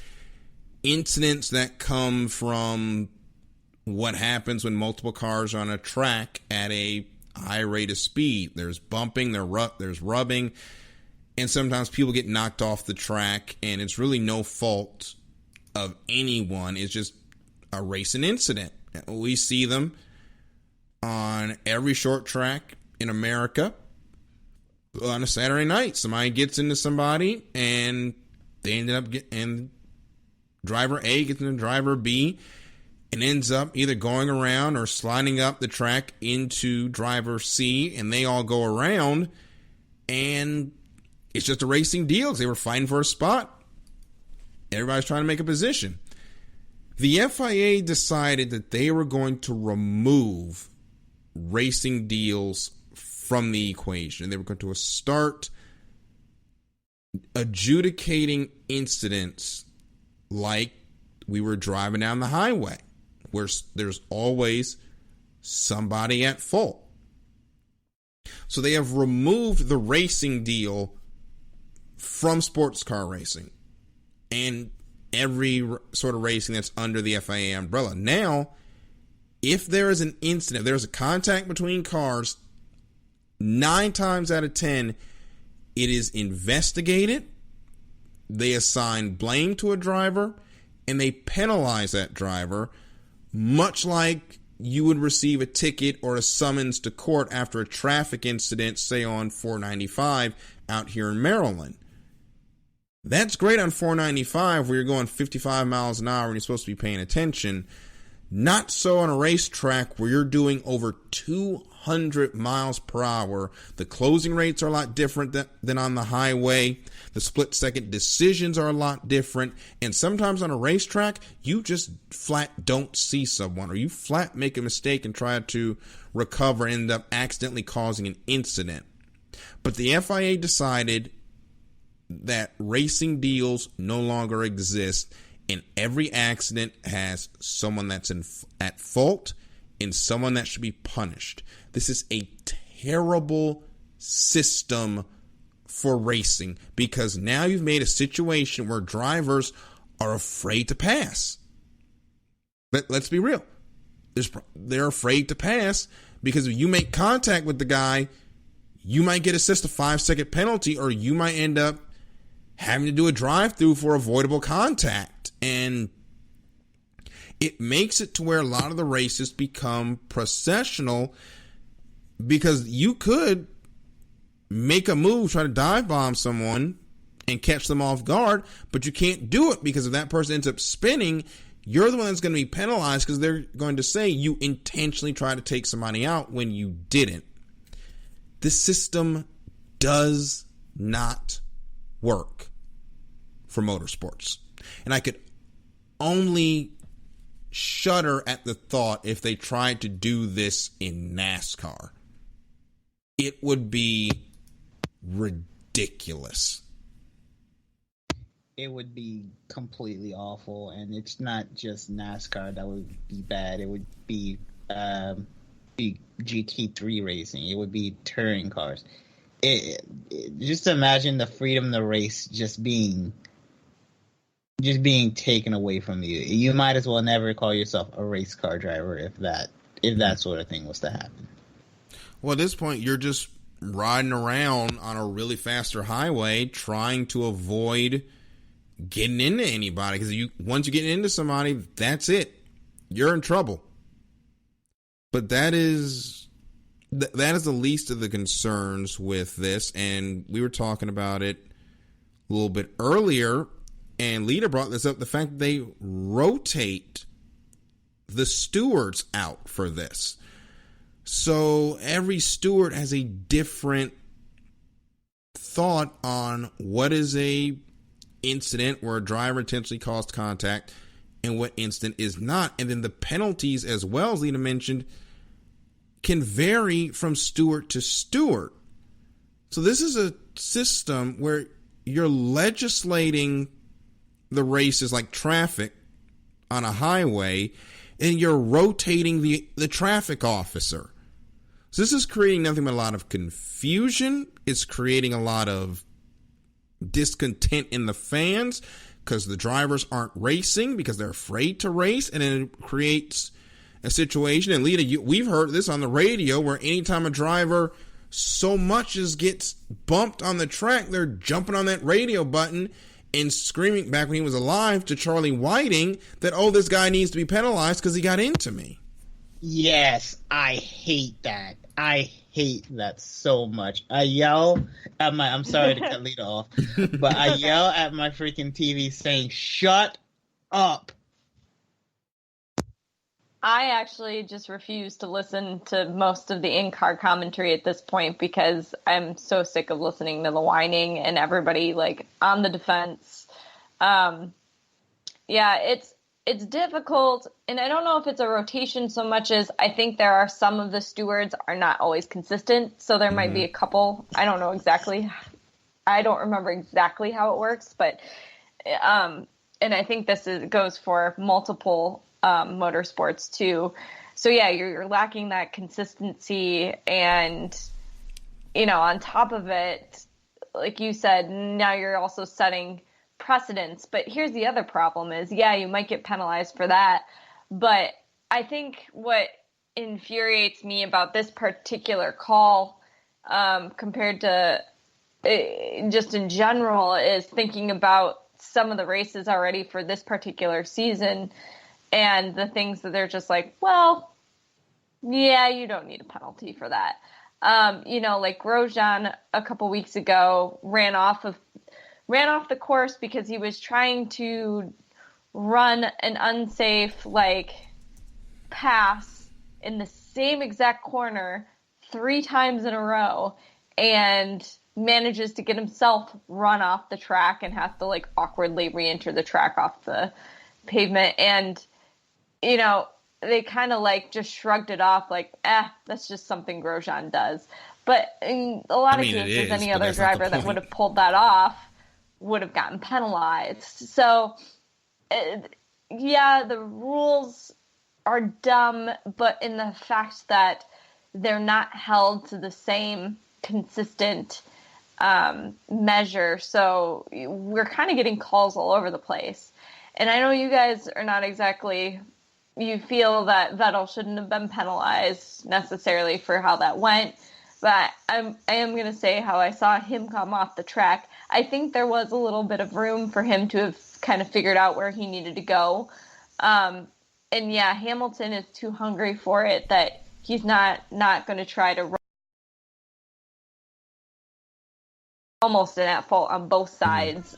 incidents that come from what happens when multiple cars are on a track at a high rate of speed. There's bumping, there's rubbing, and sometimes people get knocked off the track, and it's really no fault of anyone. It's just a racing incident. We see them on every short track in America on a Saturday night. Somebody gets into somebody, and they ended up getting driver A gets into driver B and ends up either going around or sliding up the track into driver C, and they all go around, and it's just a racing deal because they were fighting for a spot. Everybody's trying to make a position. The FIA decided that they were going to remove racing deals from the equation. They were going to start adjudicating incidents like we were driving down the highway, where there's always somebody at fault. So they have removed the racing deal from sports car racing and every sort of racing that's under the FIA umbrella. Now, if there is an incident, if there's a contact between cars, 9 times out of 10, it is investigated. They assign blame to a driver, and they penalize that driver, much like you would receive a ticket or a summons to court after a traffic incident, say on 495 out here in Maryland. That's great on 495 where you're going 55 miles an hour and you're supposed to be paying attention. Not so on a racetrack where you're doing over 200 miles per hour. The closing rates are a lot different than on the highway. The split-second decisions are a lot different. And sometimes on a racetrack, you just flat don't see someone, or you flat make a mistake and try to recover and end up accidentally causing an incident. But the FIA decided that racing deals no longer exist, and every accident has someone that's at fault and someone that should be punished. This is a terrible system for racing because now you've made a situation where drivers are afraid to pass. But let's be real. they're afraid to pass because if you make contact with the guy, you might get assessed a 5-second penalty, or you might end up having to do a drive-through for avoidable contact. And it makes it to where a lot of the races become processional because you could make a move, try to dive bomb someone and catch them off guard, but you can't do it because if that person ends up spinning, you're the one that's going to be penalized because they're going to say you intentionally tried to take somebody out when you didn't. This system does not work for motorsports. And I could only shudder at the thought if they tried to do this in NASCAR. It would be ridiculous. It would be completely awful, and it's not just NASCAR that would be bad. It would be GT3 racing. It would be touring cars. Just imagine the freedom of the race just being taken away from you. You might as well never call yourself a race car driver if that sort of thing was to happen. Well, at this point, you're just riding around on a really faster highway trying to avoid getting into anybody, because once you get into somebody, that's it. You're in trouble. But that is the least of the concerns with this, and we were talking about it a little bit earlier, and Lita brought this up, the fact that they rotate the stewards out for this. So every steward has a different thought on what is a incident where a driver intentionally caused contact and what incident is not. And then the penalties, as well, as Lena mentioned, can vary from steward to steward. So this is a system where you're legislating the races like traffic on a highway, and you're rotating the traffic officer. So this is creating nothing but a lot of confusion. It's creating a lot of discontent in the fans because the drivers aren't racing because they're afraid to race, and then it creates a situation. And Lita, we've heard this on the radio where anytime a driver so much as gets bumped on the track, they're jumping on that radio button and screaming back when he was alive to Charlie Whiting that, oh, this guy needs to be penalized because he got into me. Yes, I hate that. I hate that so much. I yell at I'm sorry to cut Lita off, but I yell at my freaking TV saying, shut up. I actually just refuse to listen to most of the in-car commentary at this point because I'm so sick of listening to the whining and everybody like on the defense. Yeah, it's difficult, and I don't know if it's a rotation so much as I think there are some of the stewards are not always consistent, so there might be a couple. I don't know exactly. I don't remember exactly how it works, but and I think this goes for multiple motorsports too. So yeah, you're lacking that consistency, and on top of it, like you said, now you're also setting precedents. But here's the other problem is, yeah, you might get penalized for that, but I think what infuriates me about this particular call compared to just in general is thinking about some of the races already for this particular season and the things that they're just like, well, yeah, you don't need a penalty for that. Like Grosjean a couple weeks ago ran off the course because he was trying to run an unsafe pass in the same exact corner 3 times in a row and manages to get himself run off the track and has to awkwardly re-enter the track off the pavement. And they kind of just shrugged it off that's just something Grosjean does. But in a lot of cases, any other driver that would have pulled that off would have gotten penalized. So, yeah, the rules are dumb, but in the fact that they're not held to the same consistent measure. So we're kind of getting calls all over the place. And I know you guys are not exactly you feel that Vettel shouldn't have been penalized necessarily for how that went. But I am going to say how I saw him come off the track. I think there was a little bit of room for him to have kind of figured out where he needed to go. And yeah, Hamilton is too hungry for it that he's not going to try to run almost an at fault on both sides.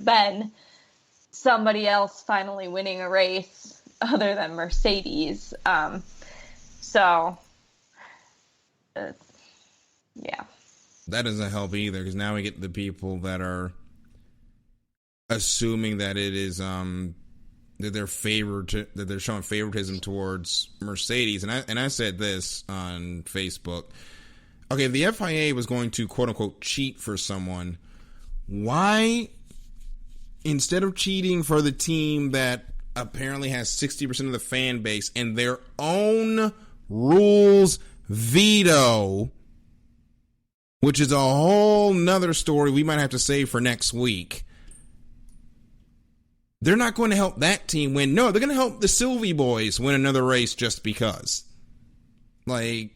Been somebody else finally winning a race other than Mercedes. So, yeah. That doesn't help either, because now we get the people that are assuming that it is that they're that they're showing favoritism towards Mercedes. And I said this on Facebook. Okay, if the FIA was going to quote unquote cheat for someone, why, instead of cheating for the team that apparently has 60% of the fan base and their own rules veto, which is a whole nother story we might have to save for next week, they're not going to help that team win. No, they're going to help the Sylvie boys win another race just because. Like,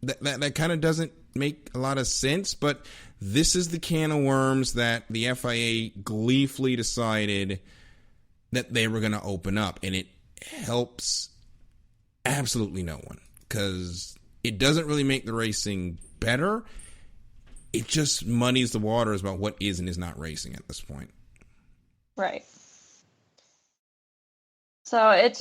that kind of doesn't make a lot of sense, but this is the can of worms that the FIA gleefully decided that they were going to open up, and it helps absolutely no one, because it doesn't really make the racing better. It just muddies the waters about what is and is not racing at this point. Right. So it's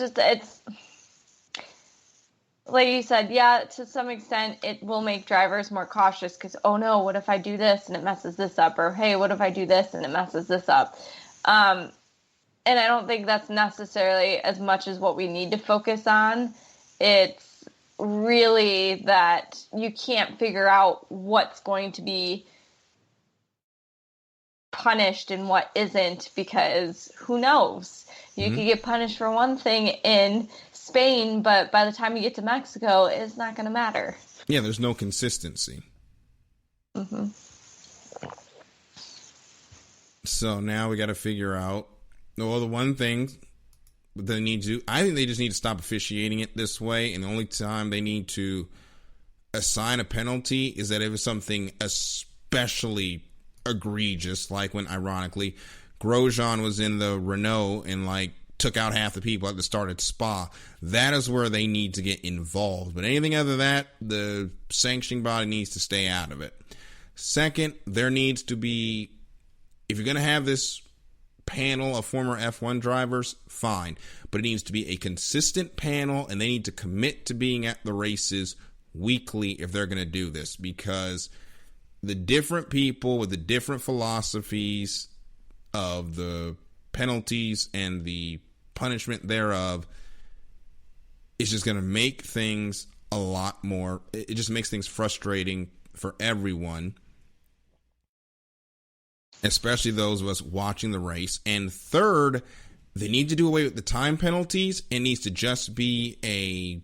like you said, yeah, to some extent it will make drivers more cautious because, oh no, what if I do this and it messes this up? Or, hey, what if I do this and it messes this up? And I don't think that's necessarily as much as what we need to focus on. It's really that you can't figure out what's going to be punished and what isn't, because who knows? You could get punished for one thing in Spain, but by the time you get to Mexico, it's not going to matter. Yeah, there's no consistency. So now we got to figure out, well, the one thing they need to do, I think they just need to stop officiating it this way, and the only time they need to assign a penalty is that if it's something especially egregious, like when, ironically, Grosjean was in the Renault and took out half the people at the start at Spa. That is where they need to get involved. But anything other than that, the sanctioning body needs to stay out of it. Second, there needs to be, if you're going to have this panel of former F1 drivers, fine. But it needs to be a consistent panel, and they need to commit to being at the races weekly if they're going to do this, because the different people with the different philosophies of the penalties and the punishment thereof is just going to make things a lot more, it just makes things frustrating for everyone, especially those of us watching the race. And third, they need to do away with the time penalties. It needs to just be a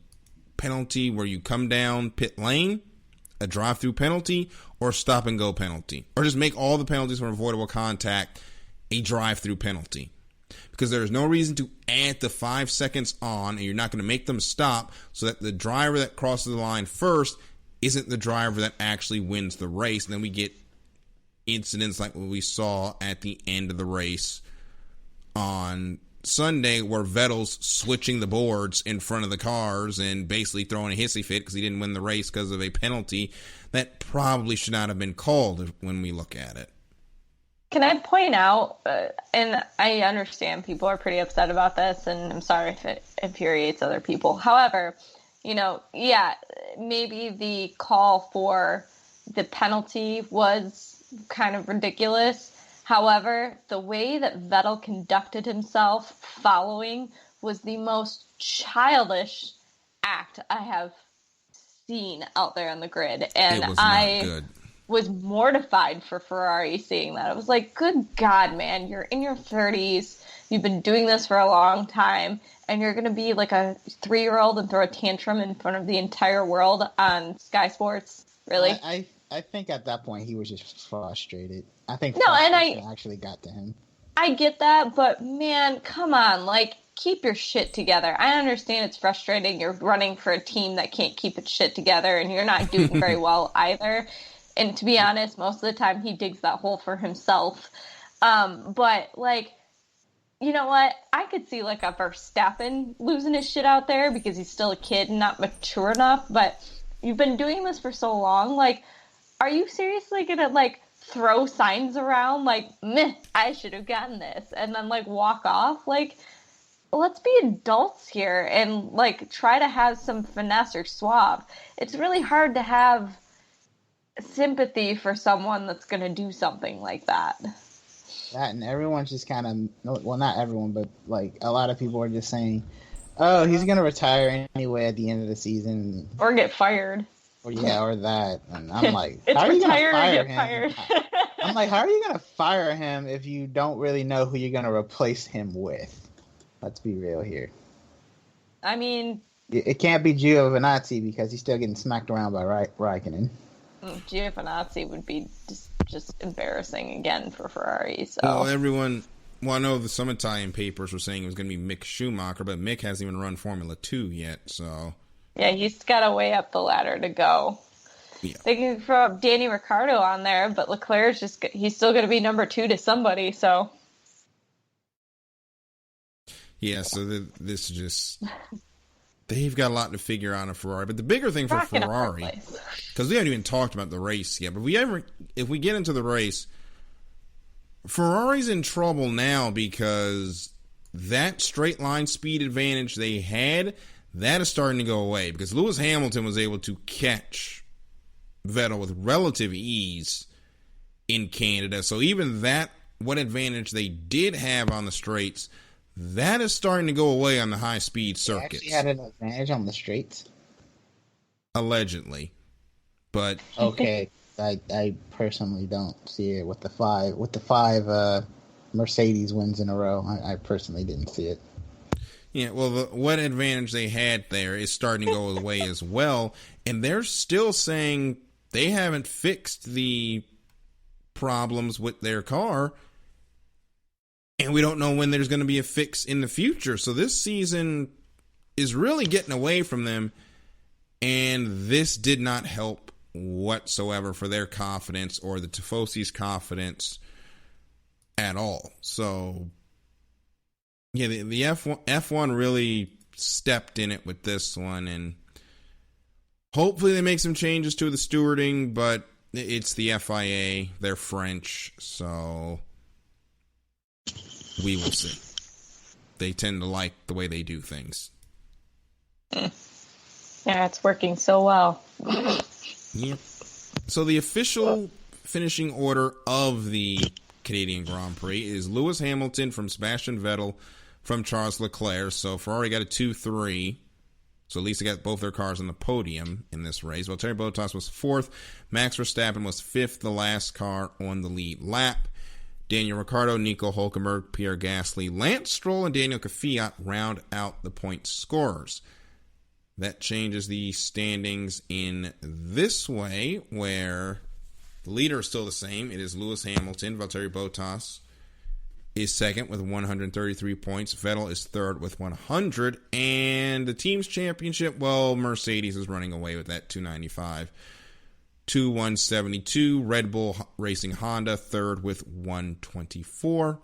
penalty where you come down pit lane, a drive-through penalty, or stop-and-go penalty. Or just make all the penalties for avoidable contact a drive-through penalty. Because there is no reason to add the 5 seconds on, and you're not going to make them stop so that the driver that crosses the line first isn't the driver that actually wins the race. And then we get incidents like what we saw at the end of the race on Sunday, where Vettel's switching the boards in front of the cars and basically throwing a hissy fit because he didn't win the race because of a penalty that probably should not have been called when we look at it. Can I point out, and I understand people are pretty upset about this, and I'm sorry if it infuriates other people. However, maybe the call for the penalty was kind of ridiculous. However, the way that Vettel conducted himself following was the most childish act I have scene out there on the grid. And it was not good. Was mortified for Ferrari seeing that. I was like, good God, man, you're in your 30s. You've been doing this for a long time, and you're going to be like a 3-year-old and throw a tantrum in front of the entire world on Sky Sports? Really? I think at that point he was just frustrated. I think actually got to him. I get that, but man, come on, like, keep your shit together. I understand it's frustrating. You're running for a team that can't keep its shit together, and you're not doing very well either. And to be honest, most of the time he digs that hole for himself. But, like, you know what? I could see, like, a Verstappen losing his shit out there because he's still a kid and not mature enough. But you've been doing this for so long. Like, are you seriously going to, like, throw signs around? Like, meh, I should have gotten this. And then, like, walk off? Like, let's be adults here and, like, try to have some finesse or suave. It's really hard to have sympathy for someone that's going to do something like that. That, and everyone's just kind of, well, not everyone, but like a lot of people are just saying, oh, he's going to retire anyway at the end of the season. Or get fired. Or that. And I'm like, it's how are you going retire to fire or get him? Fired. I'm like, how are you going to fire him if you don't really know who you're going to replace him with? Let's be real here. I mean, it can't be Giovinazzi because he's still getting smacked around by Raikkonen. Giovinazzi would be just embarrassing again for Ferrari. So. Well, I know some Italian papers were saying it was going to be Mick Schumacher, but Mick hasn't even run Formula 2 yet, so. Yeah, he's got a way up the ladder to go. Yeah. They can throw up Danny Ricciardo on there, but Leclerc's he's still going to be number 2 to somebody, so. Yeah, so this is just... They've got a lot to figure out in Ferrari. But the bigger thing for Ferrari, because we haven't even talked about the race yet, but if we get into the race, Ferrari's in trouble now because that straight line speed advantage they had, that is starting to go away because Lewis Hamilton was able to catch Vettel with relative ease in Canada. So even that, what advantage they did have on the straights, that is starting to go away on the high-speed circuits. They actually had an advantage on the straights? Allegedly. But... Okay, I personally don't see it with the five Mercedes wins in a row. I personally didn't see it. Yeah, well, what advantage they had there is starting to go away as well, and they're still saying they haven't fixed the problems with their car, and we don't know when there's going to be a fix in the future. So this season is really getting away from them, and this did not help whatsoever for their confidence or the Tifosi's confidence at all. So, yeah, the F1 really stepped in it with this one, and hopefully they make some changes to the stewarding, but it's the FIA. They're French, so... we will see. They tend to like the way they do things. Yeah, it's working so well. Yep. So the official finishing order of the Canadian Grand Prix is Lewis Hamilton from Sebastian Vettel from Charles Leclerc. So Ferrari got a 2-3. So at least they got both their cars on the podium in this race. Valtteri Bottas was 4th. Max Verstappen was 5th, the last car on the lead lap. Daniel Ricciardo, Nico Hülkenberg, Pierre Gasly, Lance Stroll, and Daniel Kvyat round out the point scorers. That changes the standings in this way, where the leader is still the same. It is Lewis Hamilton. Valtteri Bottas is second with 133 points. Vettel is third with 100. And the team's championship, well, Mercedes is running away with that 295. 172. Red Bull Racing Honda third with 124.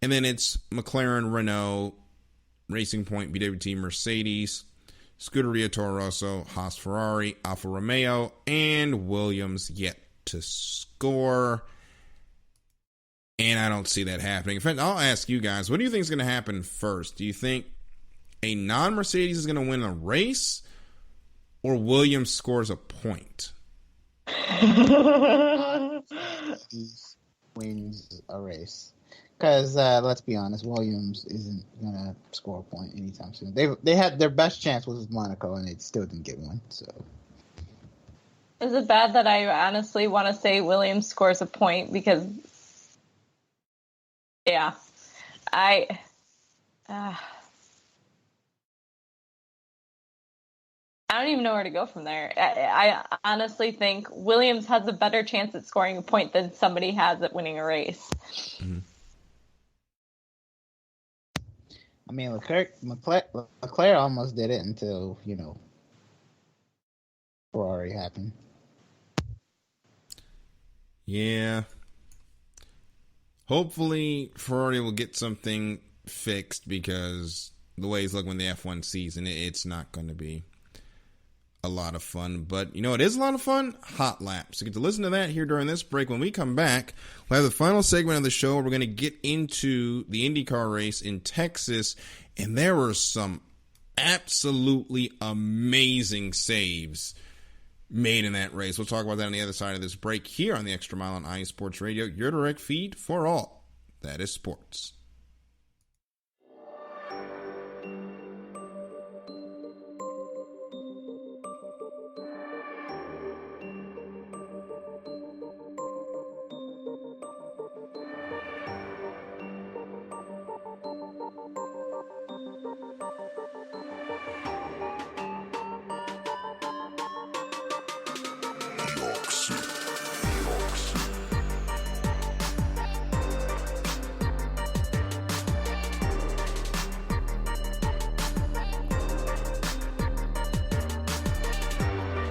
And then it's McLaren, Renault, Racing Point, BWT, Mercedes, Scuderia Toro Rosso, Haas Ferrari, Alfa Romeo, and Williams yet to score. And I don't see that happening. In fact, I'll ask you guys, what do you think is going to happen first? Do you think a non-Mercedes is going to win a race, or Williams scores a point? Wins a race, because let's be honest, Williams isn't gonna score a point anytime soon. They had their best chance was Monaco, and they still didn't get one. So Is it bad that I honestly want to say Williams scores a point because, yeah, I don't even know where to go from there. I honestly think Williams has a better chance at scoring a point than somebody has at winning a race. Mm-hmm. I mean, Leclerc almost did it until, Ferrari happened. Yeah. Hopefully, Ferrari will get something fixed because the way it's looking in the F1 season, it's not going to be a lot of fun. But, it is a lot of fun. Hot laps. So get to listen to that here during this break. When we come back, we'll have the final segment of the show. We're going to get into the IndyCar race in Texas. And there were some absolutely amazing saves made in that race. We'll talk about that on the other side of this break here on the Extra Mile on IE Sports Radio, your direct feed for all that is sports.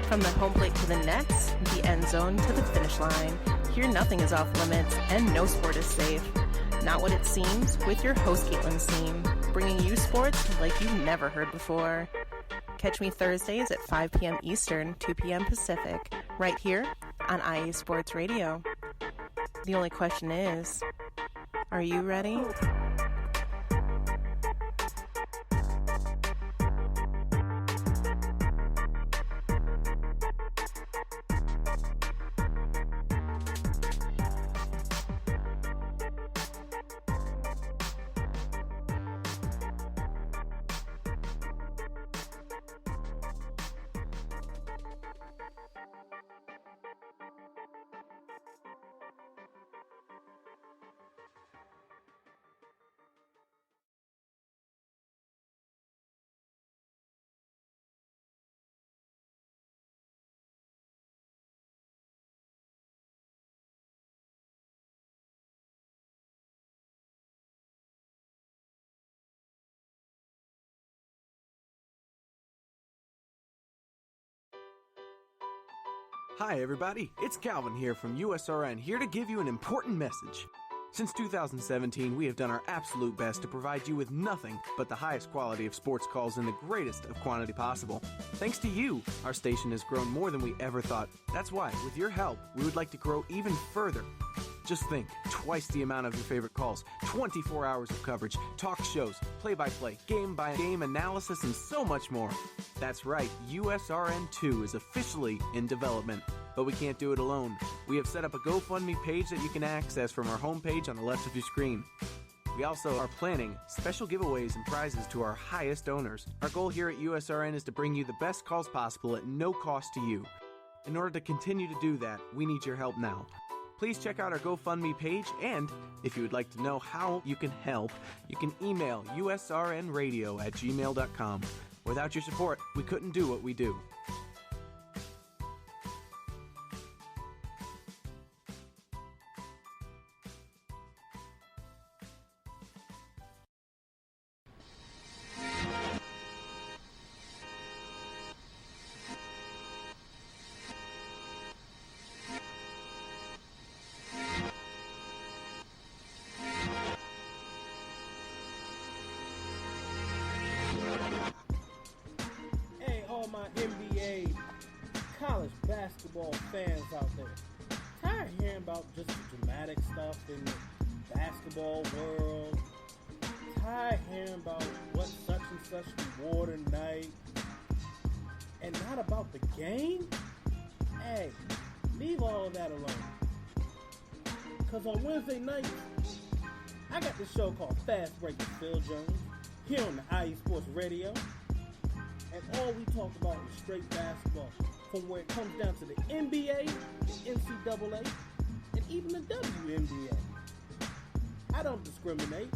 From the home plate to the nets, the end zone to the finish line, here nothing is off limits and no sport is safe. Not what it seems with your host Caitlin Seam, bringing you sports like you've never heard before. Catch me Thursdays at 5 p.m. Eastern, 2 p.m. Pacific, right here on IE Sports Radio. The only question is, are you ready? Hi everybody, it's Calvin here from USRN, here to give you an important message. Since 2017, we have done our absolute best to provide you with nothing but the highest quality of sports calls in the greatest of quantity possible. Thanks to you, our station has grown more than we ever thought. That's why, with your help, we would like to grow even further. Just think, twice the amount of your favorite calls, 24 hours of coverage, talk shows, play-by-play, game-by-game analysis, and so much more. That's right, USRN2 is officially in development. But we can't do it alone. We have set up a GoFundMe page that you can access from our homepage on the left of your screen. We also are planning special giveaways and prizes to our highest owners. Our goal here at USRN is to bring you the best calls possible at no cost to you. In order to continue to do that, we need your help now. Please check out our GoFundMe page, and if you would like to know how you can help, you can email usrnradio@gmail.com. Without your support, we couldn't do what we do. My NBA college basketball fans out there, tired of hearing about just the dramatic stuff in the basketball world, tired of hearing about what such and such reward tonight and not about the game? Hey, leave all of that alone, because on Wednesday night I got this show called Fast Break with Phil Jones here on the IE Sports Radio. And all we talk about is straight basketball. from where it comes down to the NBA, the NCAA, and even the WNBA. I don't discriminate.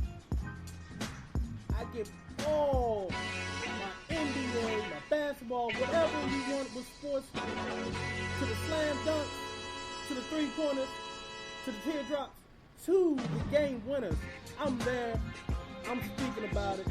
I give all my NBA, my basketball, whatever you want with sports, to the slam dunks, to the three-pointers, to the teardrops, to the game winners. I'm there. I'm speaking about it.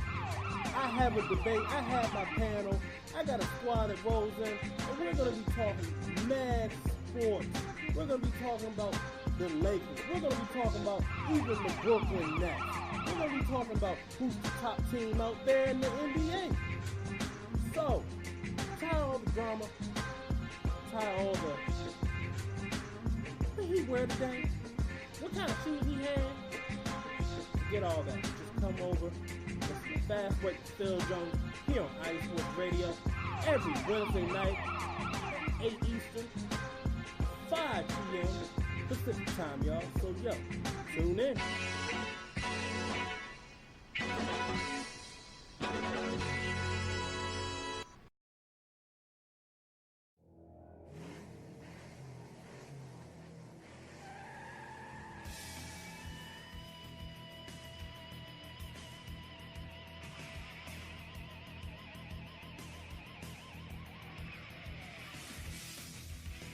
I have a debate. I have my panel. I got a squad that rolls in, and we're going to be talking mad sports. We're going to be talking about the Lakers. We're going to be talking about even the Brooklyn Nets. We're going to be talking about who's the top team out there in the NBA. So, tie all the drama, tie all the... What did he wear today? What kind of shoes he had? Forget all that. Just come over. Listen to Fast Break with Phil Jones here on IE Sports Radio every Wednesday night at 8 Eastern, 5 p.m. Pacific time, y'all. So, yo, tune in.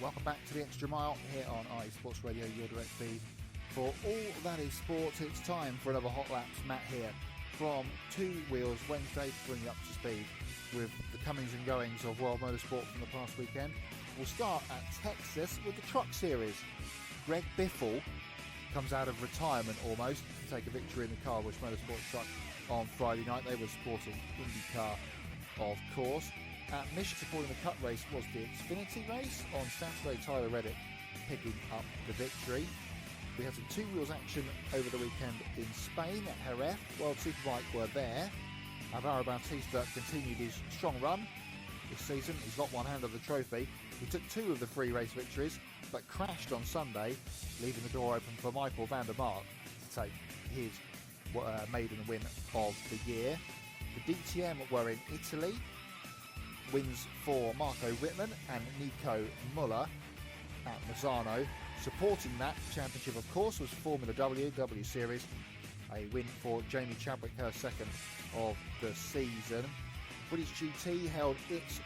Welcome back to the Extra Mile here on IE Sports Radio, your direct feed for all that is sports. It's time for another Hot Laps. Matt here from Two Wheels Wednesday to bring you up to speed with the comings and goings of World Motorsport from the past weekend. We'll start at Texas with the Truck Series. Greg Biffle comes out of retirement almost to take a victory in the Car Wash Motorsport truck on Friday night. They were sporting IndyCar, of course. At Michigan, supporting the Cup race was the Xfinity race. On Saturday, Tyler Reddick picking up the victory. We had some Two Wheels action over the weekend in Spain at Jerez. World Superbike were there. Alvaro Bautista continued his strong run this season. He's got one hand of the trophy. He took two of the three race victories, but crashed on Sunday, leaving the door open for Michael van der Mark to take his maiden win of the year. The DTM were in Italy. Wins for Marco Wittmann and Nico Muller at Misano. Supporting that championship, of course, was Formula W Series. A win for Jamie Chadwick, her second of the season. British GT held its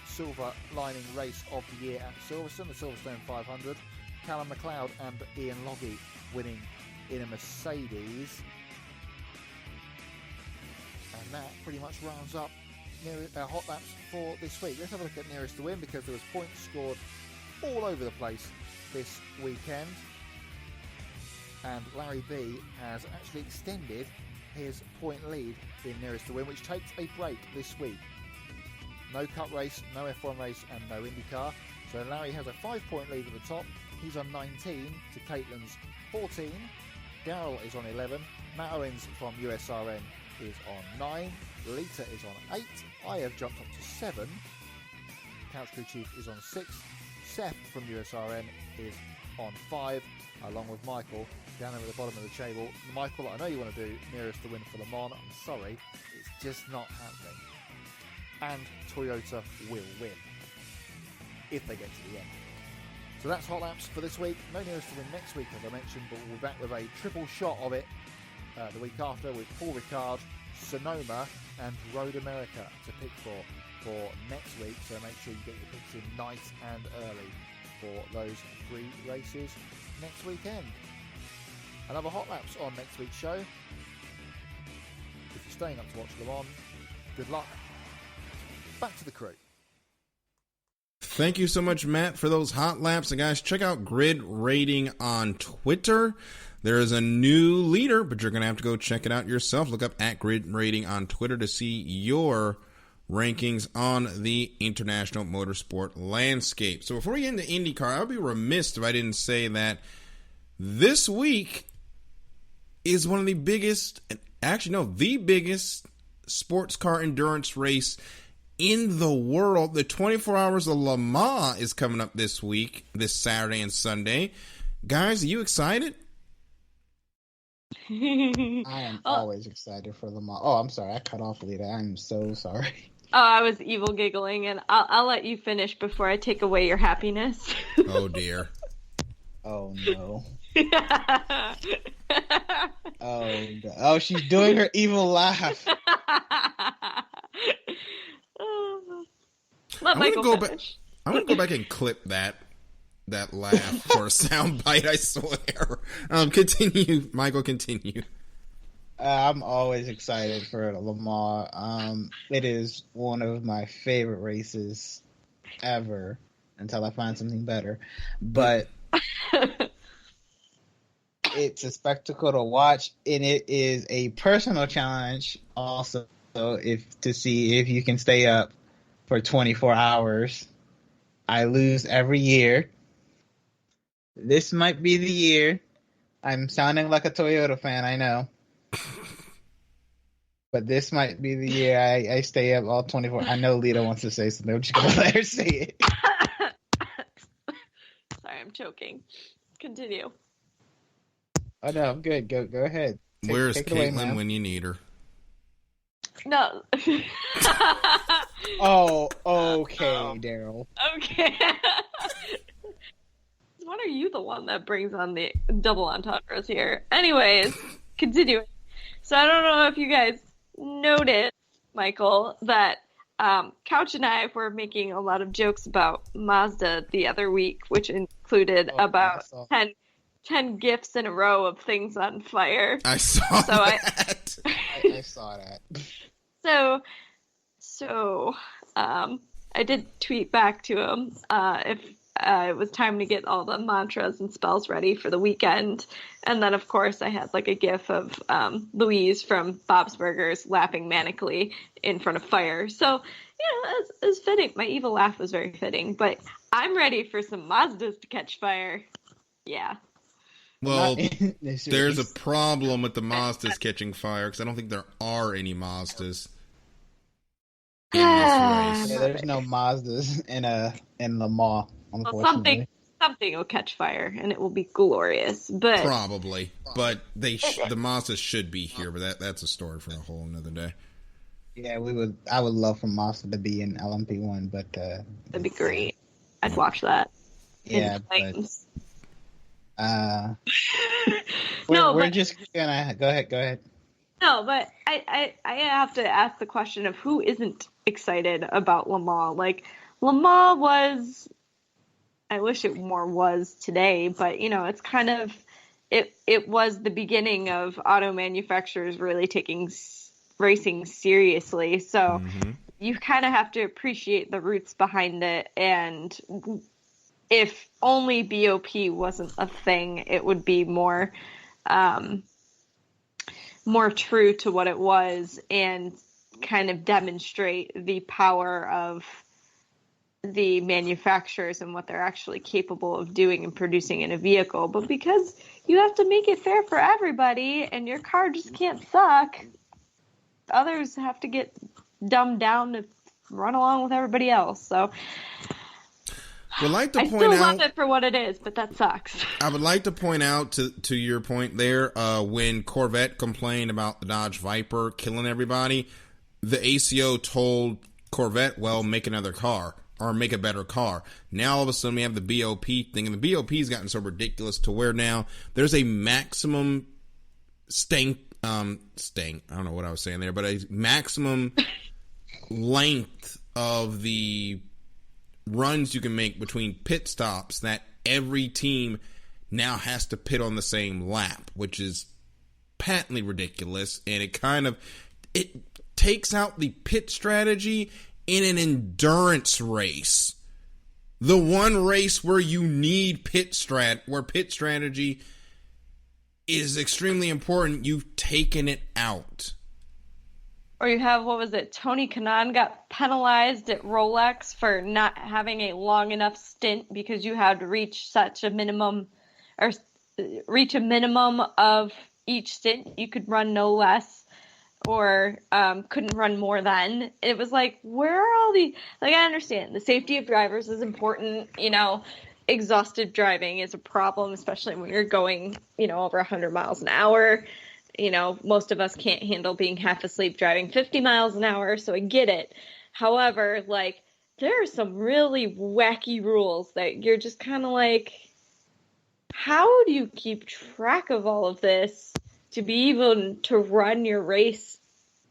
silver lining race of the year at Silverstone, the Silverstone 500. Callum McLeod and Ian Loggy winning in a Mercedes. And that pretty much rounds up Hot Laps for this week. Let's have a look at nearest to win, because there was points scored all over the place this weekend, and Larry B has actually extended his point lead in nearest to win, which takes a break this week. No Cup race, no F1 race, and no IndyCar, so Larry has a 5-point lead at the top. He's on 19 to Caitlin's 14. Darryl is on 11. Matt Owens from USRN is on 9. Lita is on 8. I have jumped up to 7. Couch Crew Chief is on 6. Seth from USRN is on 5, along with Michael down there at the bottom of the table. Michael, I know you want to do nearest to win for Le Mans. I'm sorry, it's just not happening. And Toyota will win if they get to the end. So that's Hot Laps for this week. No nearest to win next week, as I mentioned, but we'll be back with a triple shot of it the week after, with Paul Ricard, Sonoma and Road America to pick for next week. So make sure you get your picks in nice and early for those 3 races next weekend. Another Hot Laps on next week's show. If you're staying up to watch Le Mans, good luck. Back to the crew. Thank you so much, Matt, for those Hot Laps. And guys, check out Grid Rating on Twitter. There is a new leader, but you're going to have to go check it out yourself. Look up at Grid Rating on Twitter to see your rankings on the international motorsport landscape. So before we get into IndyCar, I would be remiss if I didn't say that this week is one of the biggest, the biggest sports car endurance race in the world. The 24 Hours of Le Mans is coming up this week, this Saturday and Sunday. Guys, are you excited? I am always excited for Le Mans. Oh, I'm sorry. I cut off Lita. I'm so sorry. Oh, I was evil giggling, and I'll let you finish before I take away your happiness. Oh, dear. Oh, no. Oh, she's doing her evil laugh. Let Michael finish. I'm going to go back and clip that laugh for a soundbite, I swear. Continue. Michael, continue. I'm always excited for Lamar. It is one of my favorite races ever until I find something better. But it's a spectacle to watch, and it is a personal challenge also to see if you can stay up for 24 hours. I lose every year. This might be the year. I'm sounding like a Toyota fan, I know. But this might be the year I stay up all 24. I know Lita wants to say something. I'm just going to let her say it. Sorry, I'm choking. Continue. Oh, no, I'm good. Go ahead. Where's take it away, Caitlin when you need her? No. Oh, okay, Daryl. Okay. When are you the one that brings on the double entendres here? Anyways, continuing. So I don't know if you guys noticed, Michael, that Couch and I were making a lot of jokes about Mazda the other week, which included about 10 gifs in a row of things on fire. I saw that. I saw that. So I did tweet back to him if it was time to get all the mantras and spells ready for the weekend. And then, of course, I had like a gif of Louise from Bob's Burgers laughing manically in front of fire. So, it was fitting. My evil laugh was very fitting. But I'm ready for some Mazdas to catch fire. Yeah. Well, there's a problem with the Mazdas catching fire because I don't think there are any Mazdas in this race. Yeah, there's no Mazdas in Lamar, unfortunately. Well, something will catch fire and it will be glorious. But probably, but the Mazdas should be here. But that's a story for a whole another day. Yeah, I would love for Mazda to be in LMP1, but that'd be great. I'd watch that. Yeah, but we're just gonna go ahead. No, but I have to ask the question of who isn't excited about Le Mans. Like, Le Mans was, I wish it more was today, but it's kind of, it was the beginning of auto manufacturers really taking racing seriously. So you kind of have to appreciate the roots behind it. And if only BOP wasn't a thing, it would be more true to what it was and kind of demonstrate the power of the manufacturers and what they're actually capable of doing and producing in a vehicle. But because you have to make it fair for everybody and your car just can't suck, others have to get dumbed down to run along with everybody else. So would like to I point still out, love it for what it is, but that sucks. I would like to point out to your point there, when Corvette complained about the Dodge Viper killing everybody, the ACO told Corvette, well, make another car or make a better car. Now all of a sudden we have the BOP thing, and the BOP's gotten so ridiculous to where now there's a maximum I don't know what I was saying there, but a maximum length of the runs you can make between pit stops that every team now has to pit on the same lap, which is patently ridiculous, and it takes out the pit strategy in an endurance race. The one race where you need where pit strategy is extremely important, you've taken it out. Or you have, Tony Kanaan got penalized at Rolex for not having a long enough stint because you had to reach a minimum of each stint. You could run no less or couldn't run more than. It was like, where are all the... Like, I understand the safety of drivers is important. Exhausted driving is a problem, especially when you're going, over 100 miles an hour. Most of us can't handle being half asleep driving 50 miles an hour, so I get it. However, like, there are some really wacky rules that you're just kind of like, how do you keep track of all of this to be able to run your race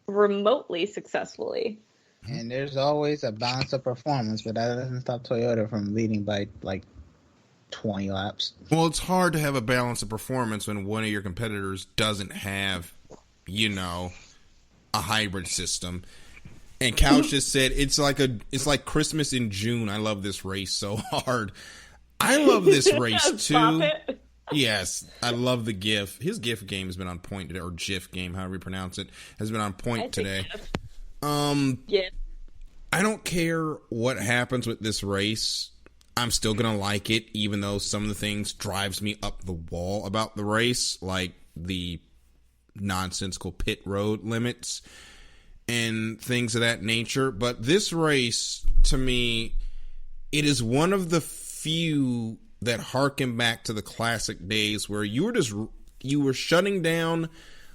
remotely successfully? And there's always a balance of performance, but that doesn't stop Toyota from leading by like 20 laps. Well, it's hard to have a balance of performance when one of your competitors doesn't have, a hybrid system. And Couch just said it's like Christmas in June. I love this race so hard. I love this race too. Yes, I love the GIF. His GIF game has been on point today, or GIF game, however you pronounce it, has been on point today. Yeah. I don't care what happens with this race. I'm still gonna like it, even though some of the things drives me up the wall about the race, like the nonsensical pit road limits and things of that nature. But this race, to me, it is one of the few that harken back to the classic days where you were shutting down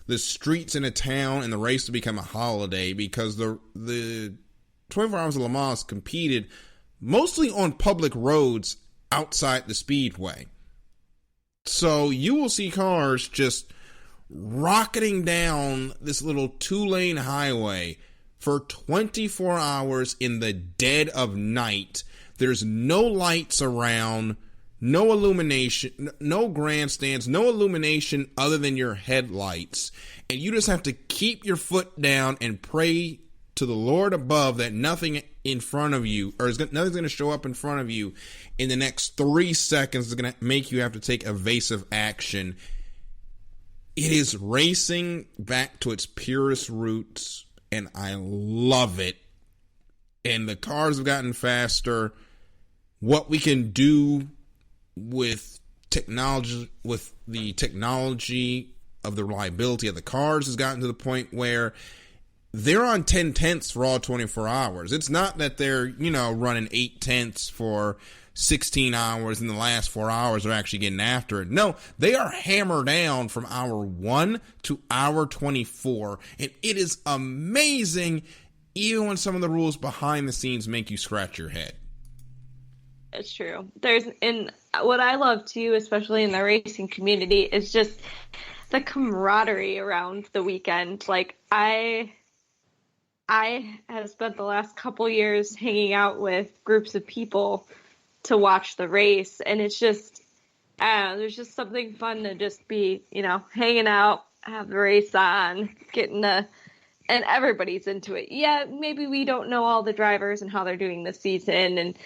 the streets in a town and the race to become a holiday, because the 24 Hours of Le Mans competed mostly on public roads outside the speedway. So you will see cars just rocketing down this little 2-lane highway for 24 hours in the dead of night. There's no lights around, no illumination, no grandstands, no illumination other than your headlights. And you just have to keep your foot down and pray to the Lord above that nothing in front of you, or nothing's going to show up in front of you in the next 3 seconds is going to make you have to take evasive action. It is racing back to its purest roots, and I love it. And the cars have gotten faster. What we can do with technology, with the technology of the reliability of the cars, has gotten to the point where they're on 10/10 for all 24 hours. It's not that they're, running 8/10 for 16 hours and the last 4 hours are actually getting after it. No, they are hammered down from hour 1 to hour 24. And it is amazing, even when some of the rules behind the scenes make you scratch your head. It's true. And what I love too, especially in the racing community, is just the camaraderie around the weekend. Like, I have spent the last couple years hanging out with groups of people to watch the race, and it's just, there's just something fun to just be, hanging out, have the race on, and everybody's into it. Yeah, maybe we don't know all the drivers and how they're doing this season, and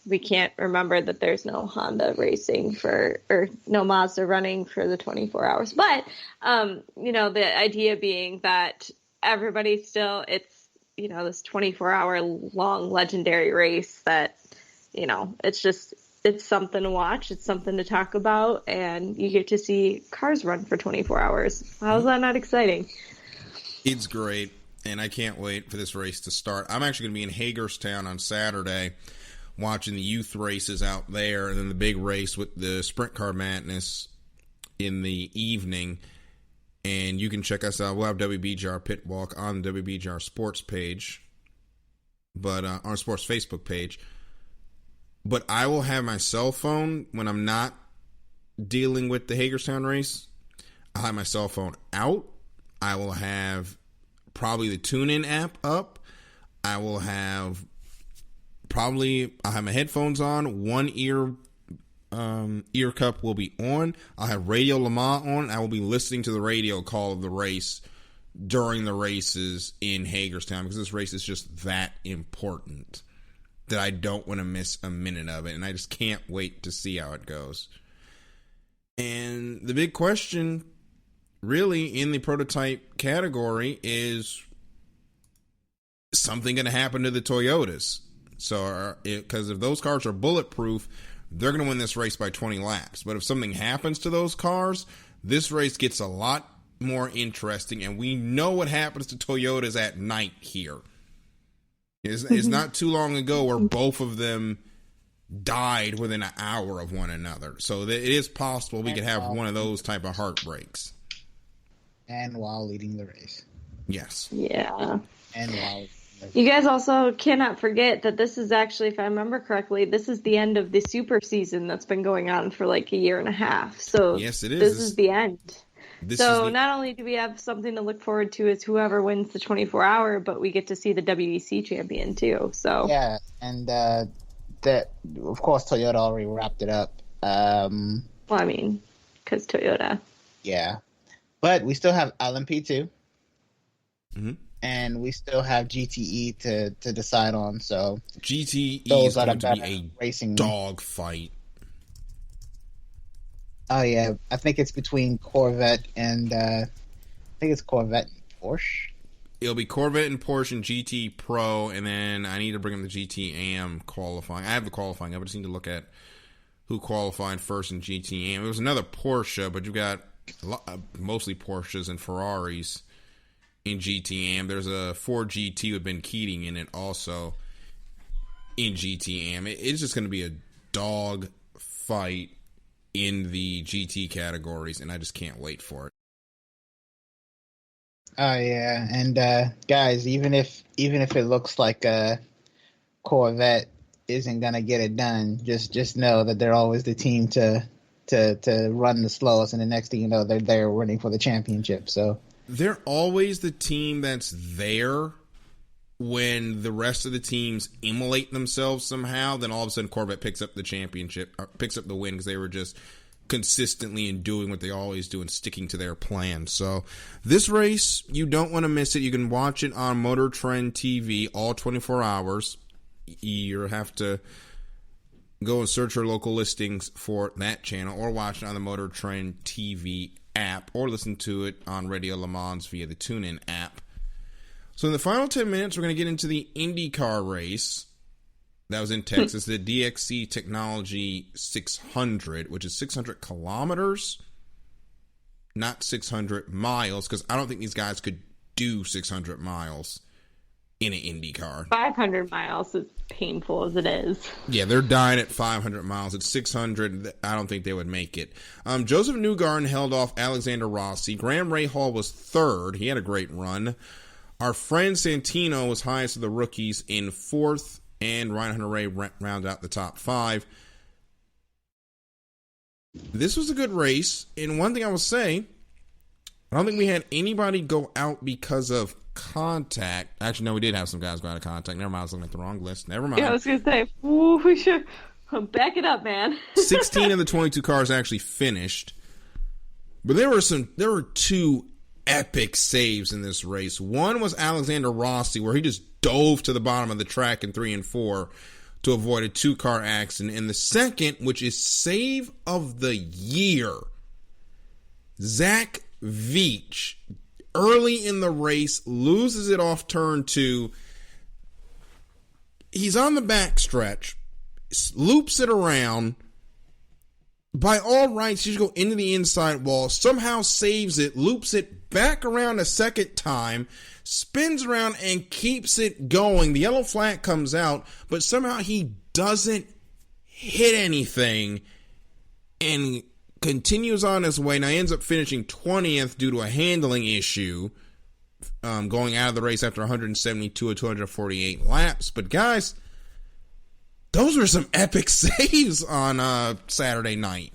we can't remember that there's no Honda racing or no Mazda running for the 24 hours. But, the idea being that everybody still, it's, this 24-hour long legendary race that, it's something to watch. It's something to talk about. And you get to see cars run for 24 hours. How is that not exciting? It's great. And I can't wait for this race to start. I'm actually going to be in Hagerstown on Saturday, watching the youth races out there, and then the big race with the Sprint Car Madness in the evening. And you can check us out. We'll have WBGR Pit Walk on the WBGR Sports page, but our Sports Facebook page. But I will have my cell phone when I'm not dealing with the Hagerstown race. I'll have my cell phone out. I will have probably the TuneIn app up. I'll have my headphones on. One ear cup will be on. I'll have Radio Le Mans on. I will be listening to the radio call of the race during the races in Hagerstown, because this race is just that important that I don't want to miss a minute of it, and I just can't wait to see how it goes. And the big question really in the prototype category is something going to happen to the Toyotas. So, because if those cars are bulletproof, they're going to win this race by 20 laps. But if something happens to those cars, this race gets a lot more interesting. And we know what happens to Toyotas at night here. It's not too long ago where both of them died within an hour of one another. So it is possible we could have one of those type of heartbreaks. And while leading the race. Yes. Yeah. And while You guys also cannot forget that this is actually, if I remember correctly, this is the end of the super season that's been going on for like a year and a half. So Yes, it is. This is the end. So the... not only do we have something to look forward to as whoever wins the 24-hour, but we get to see the WEC champion too. So yeah, and that of course Toyota already wrapped it up. Well, I mean, because Toyota. Yeah, but we still have LMP2. Mm-hmm. And we still have GTE to decide on. So GTE those is going to be a racing dog fight. Oh yeah, I think it's between Corvette and Corvette and Porsche. It'll be Corvette and Porsche and GT Pro, and then I need to bring them the GT AM qualifying. I have the qualifying. I just need to look at who qualified first in GT AM. It was another Porsche, but you've got mostly Porsches and Ferraris in GTM. There's a Ford GT with Ben Keating in it also in GTM. It's just going to be a dog fight in the GT categories, and I just can't wait for it. Oh yeah, and guys, even if it looks like Corvette isn't gonna get it done, just know that they're always the team to run the slowest, and the next thing you know, they're there running for the championship. So they're always the team that's there when the rest of the teams immolate themselves somehow. Then all of a sudden Corvette picks up the championship, or picks up the win, because they were just consistently and doing what they always do and sticking to their plan. So this race, you don't want to miss it. You can watch it on Motor Trend TV all 24 hours. You have to go and search your local listings for that channel, or watch it on the Motor Trend TV app, or listen to it on Radio Le Mans via the TuneIn app. So in the final 10 minutes, we're going to get into the IndyCar race that was in Texas, the DXC Technology 600, which is 600 kilometers, not 600 miles, because I don't think these guys could do 600 miles in an IndyCar. 500 miles, as painful as it is. Yeah, they're dying at 500 miles. At 600, I don't think they would make it. Joseph Newgarden held off Alexander Rossi. Graham Rahal was third. He had a great run. Our friend Santino was highest of the rookies in fourth, and Ryan Hunter-Reay rounded out the top five. This was a good race, and one thing I will say, I don't think we had anybody go out because of contact. Actually, no, we did have some guys go out of contact. Never mind, I was looking at the wrong list. Never mind. Yeah, I was going to say, we should back it up, man. 16 of the 22 cars actually finished, but there were two epic saves in this race. One was Alexander Rossi, where he just dove to the bottom of the track in 3 and 4 to avoid a 2-car accident. And the second, which is save of the year, Zach Veach, early in the race, loses it off turn 2. He's on the backstretch, loops it around. By all rights, he should go into the inside wall, somehow saves it, loops it back around a second time, spins around and keeps it going. The yellow flag comes out, but somehow he doesn't hit anything and continues on his way. Now he ends up finishing 20th due to a handling issue, going out of the race after 172 or 248 laps. But guys, those were some epic saves on Saturday night.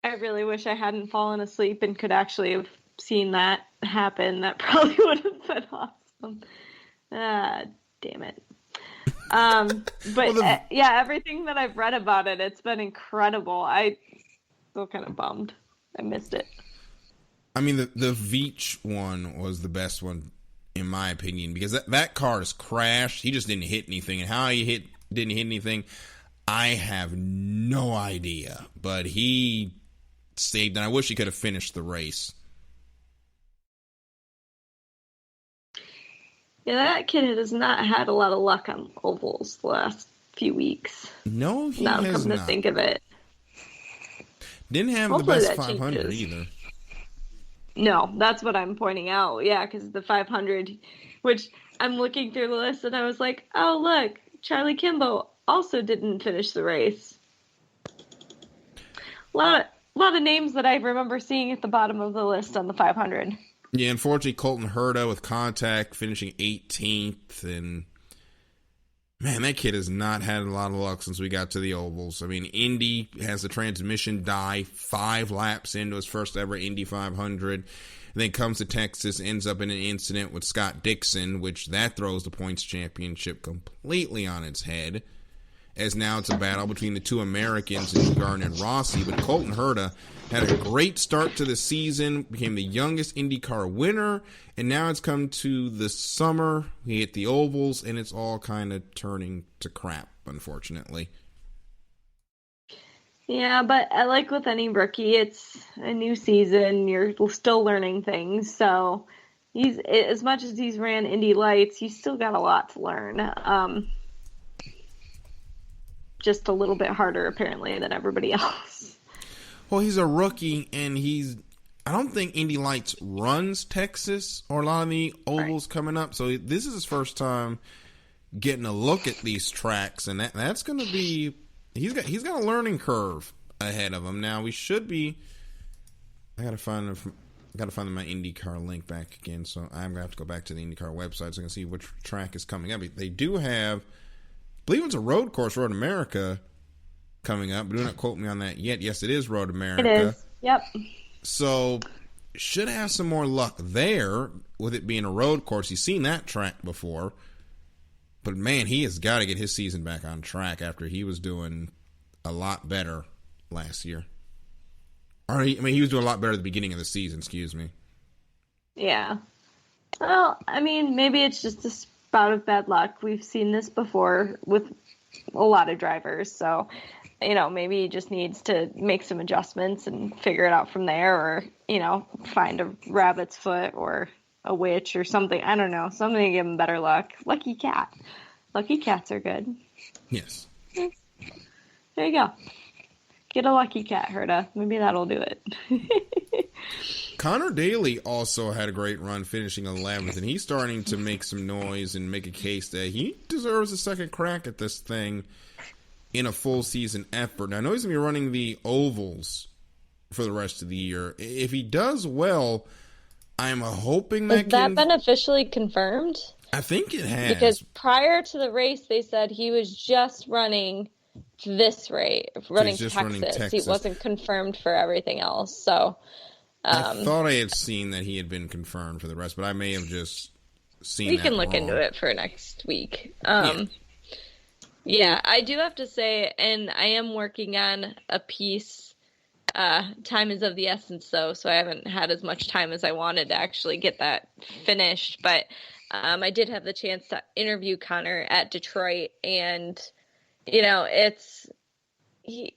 I really wish I hadn't fallen asleep and could actually have seen that happen. That probably would have been awesome. Damn it. But yeah, everything that I've read about it, it's been incredible. I still kind of bummed. I missed it. I mean, the Veach one was the best one, in my opinion, because that car is crashed. He just didn't hit anything. And how he didn't hit anything, I have no idea. But he saved, and I wish he could have finished the race. Yeah, that kid has not had a lot of luck on ovals the last few weeks. No, he now has come not. To think of it. Didn't have Hopefully the best that 500 changes. either. No, that's what I'm pointing out. Yeah, because the 500, which I'm looking through the list, and I was like, oh, look, Charlie Kimbo also didn't finish the race. A lot of names that I remember seeing at the bottom of the list on the 500. Yeah, unfortunately, Colton Herta with contact finishing 18th, and man, that kid has not had a lot of luck since we got to the ovals. I mean, Indy has the transmission die 5 laps into his first ever Indy 500, and then comes to Texas, ends up in an incident with Scott Dixon, which that throws the points championship completely on its head, as now it's a battle between the two Americans, Newgarden and Rossi. But Colton Herta had a great start to the season, became the youngest IndyCar winner, and now it's come to the summer. He hit the ovals, and it's all kind of turning to crap, unfortunately. Yeah, but like with any rookie, it's a new season. You're still learning things. So he's, as much as he's ran Indy Lights, he's still got a lot to learn. Just a little bit harder, apparently, than everybody else. Well, he's a rookie, and I don't think Indy Lights runs Texas or a lot of the ovals coming up. So this is his first time getting a look at these tracks, and that's going to be, he's got a learning curve ahead of him. Now we should be. I got to find my IndyCar link back again, so I'm going to have to go back to the IndyCar website so I can see which track is coming up. They do have, I believe it's a road course, Road America, coming up, but do not quote me on that yet. Yes, it is Road America. It is. Yep. So should have some more luck there with it being a road course. He's seen that track before, but man, he has got to get his season back on track after he was doing a lot better last year. He was doing a lot better at the beginning of the season, excuse me. Yeah. Well, I mean, maybe it's just a spout of bad luck. We've seen this before with a lot of drivers, so maybe he just needs to make some adjustments and figure it out from there, or find a rabbit's foot or a witch or something. I don't know, something to give him better luck. Lucky cat. Lucky cats are good. Yes. There you go. Get a lucky cat, Herta. Maybe that'll do it. Connor Daly also had a great run, finishing 11th, and he's starting to make some noise and make a case that he deserves a second crack at this thing in a full season effort. Now, I know he's going to be running the ovals for the rest of the year. If he does well, I'm hoping that Has that been officially confirmed? I think it has. Because prior to the race, they said he was just running this race, running Texas. He wasn't confirmed for everything else. So I thought I had seen that he had been confirmed for the rest, but I may have just seen we that can look wrong. into it for next week. Yeah, I do have to say, and I am working on a piece. Time is of the essence, though, so I haven't had as much time as I wanted to actually get that finished. But I did have the chance to interview Connor at Detroit, and he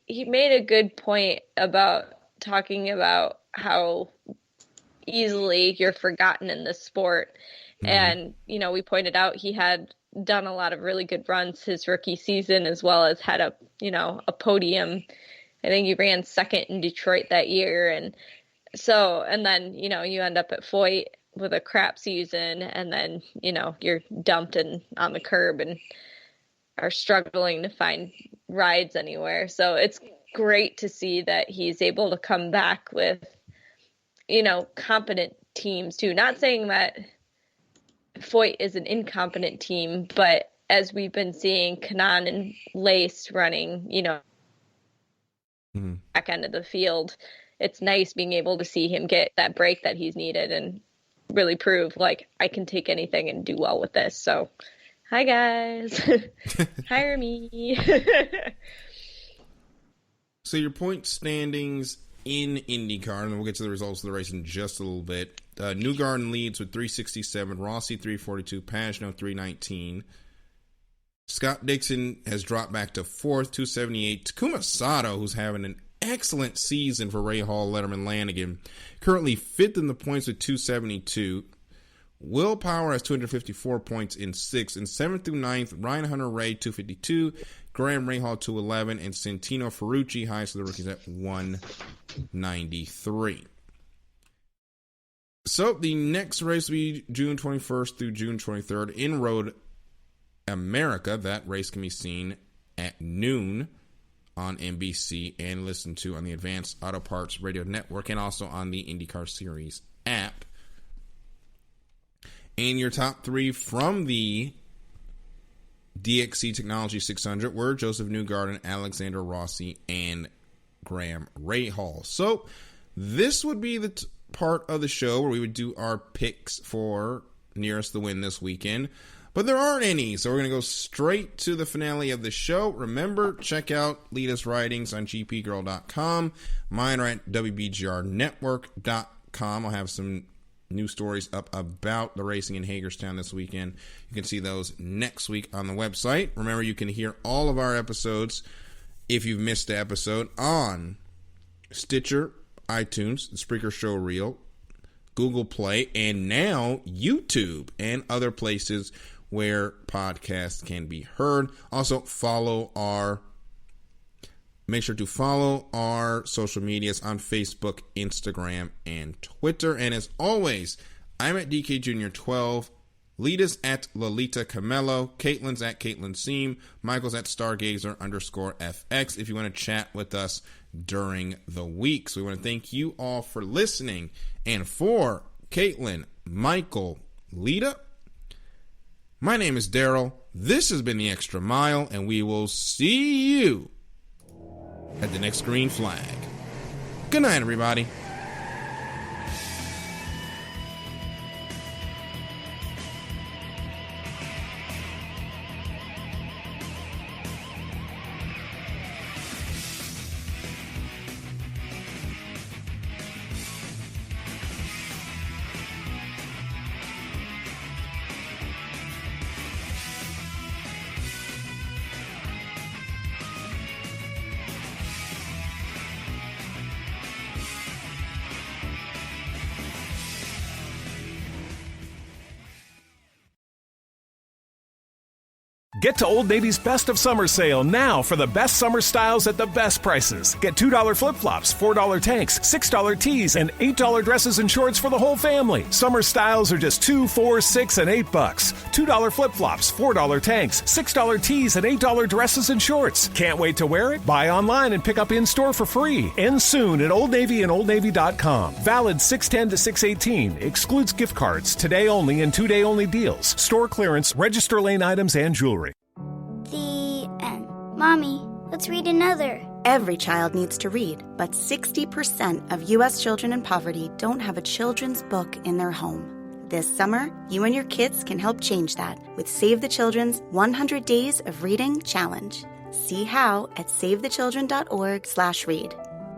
made a good point about talking about how easily you're forgotten in this sport. Mm-hmm. And, we pointed out he had done a lot of really good runs his rookie season, as well as had a podium. I think he ran second in Detroit that year. And then, you end up at Foyt with a crap season, and then, you're dumped on the curb and are struggling to find rides anywhere. So it's great to see that he's able to come back with, competent teams too. Not saying that Foyt is an incompetent team, but as we've been seeing K&N and Lace running, back end of the field, it's nice being able to see him get that break that he's needed and really prove, like, I can take anything and do well with this. So, hi guys, hire me. So your point standings in IndyCar, and then we'll get to the results of the race in just a little bit. Newgarden leads with 367, Rossi 342, Pagenaud 319. Scott Dixon has dropped back to 4th, 278. Takuma Sato, who's having an excellent season for Ray Hall, Letterman, Lanigan, currently 5th in the points with 272. Will Power has 254 points in 6th. And 7th through 9th, Ryan Hunter-Ray, 252. Graham Rahal, 211. And Santino Ferrucci, highest of the rookies, at 193. So the next race will be June 21st through June 23rd in Road America. That race can be seen at noon on NBC and listened to on the Advanced Auto Parts Radio Network, and also on the IndyCar Series app. And your top 3 from the DXC Technology 600 were Joseph Newgarden, Alexander Rossi, and Graham Rahal. So this would be the part of the show where we would do our picks for nearest the win this weekend. But there aren't any, so we're going to go straight to the finale of the show. Remember, check out Lita's writings on gpgirl.com. Mine are at wbgrnetwork.com. I'll have some new stories up about the racing in Hagerstown this weekend. You can see those next week on the website. Remember, you can hear all of our episodes, if you've missed the episode, on Stitcher, iTunes, the Spreaker Show Reel, Google Play, and now YouTube and other places where podcasts can be heard. Also, make sure to follow our social medias on Facebook, Instagram, and Twitter. And as always, I'm at DK Jr. 12. Lita's at Lolita Camello. Caitlin's at Caitlin Seam. Michael's at Stargazer_FX if you want to chat with us during the week. So we want to thank you all for listening. And for Caitlin, Michael, Lita, my name is Daryl. This has been The Extra Mile, and we will see you at the next green flag. Good night, everybody. Get to Old Navy's Best of Summer sale now for the best summer styles at the best prices. Get $2 flip-flops, $4 tanks, $6 tees, and $8 dresses and shorts for the whole family. Summer styles are just $2, $4, $6, and $8. $2 flip-flops, $4 tanks, $6 tees, and $8 dresses and shorts. Can't wait to wear it? Buy online and pick up in-store for free. End soon at Old Navy and OldNavy.com. Valid 6/10 to 6/18. Excludes gift cards. Today only and 2-day only deals. Store clearance, register lane items, and jewelry. The end. Mommy, let's read another. Every child needs to read, but 60% of U.S. children in poverty don't have a children's book in their home. This summer, you and your kids can help change that with Save the Children's 100 Days of Reading Challenge. See how at savethechildren.org/read.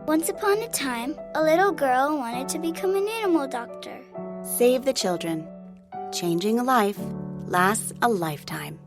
Once upon a time, a little girl wanted to become an animal doctor. Save the Children. Changing a life lasts a lifetime.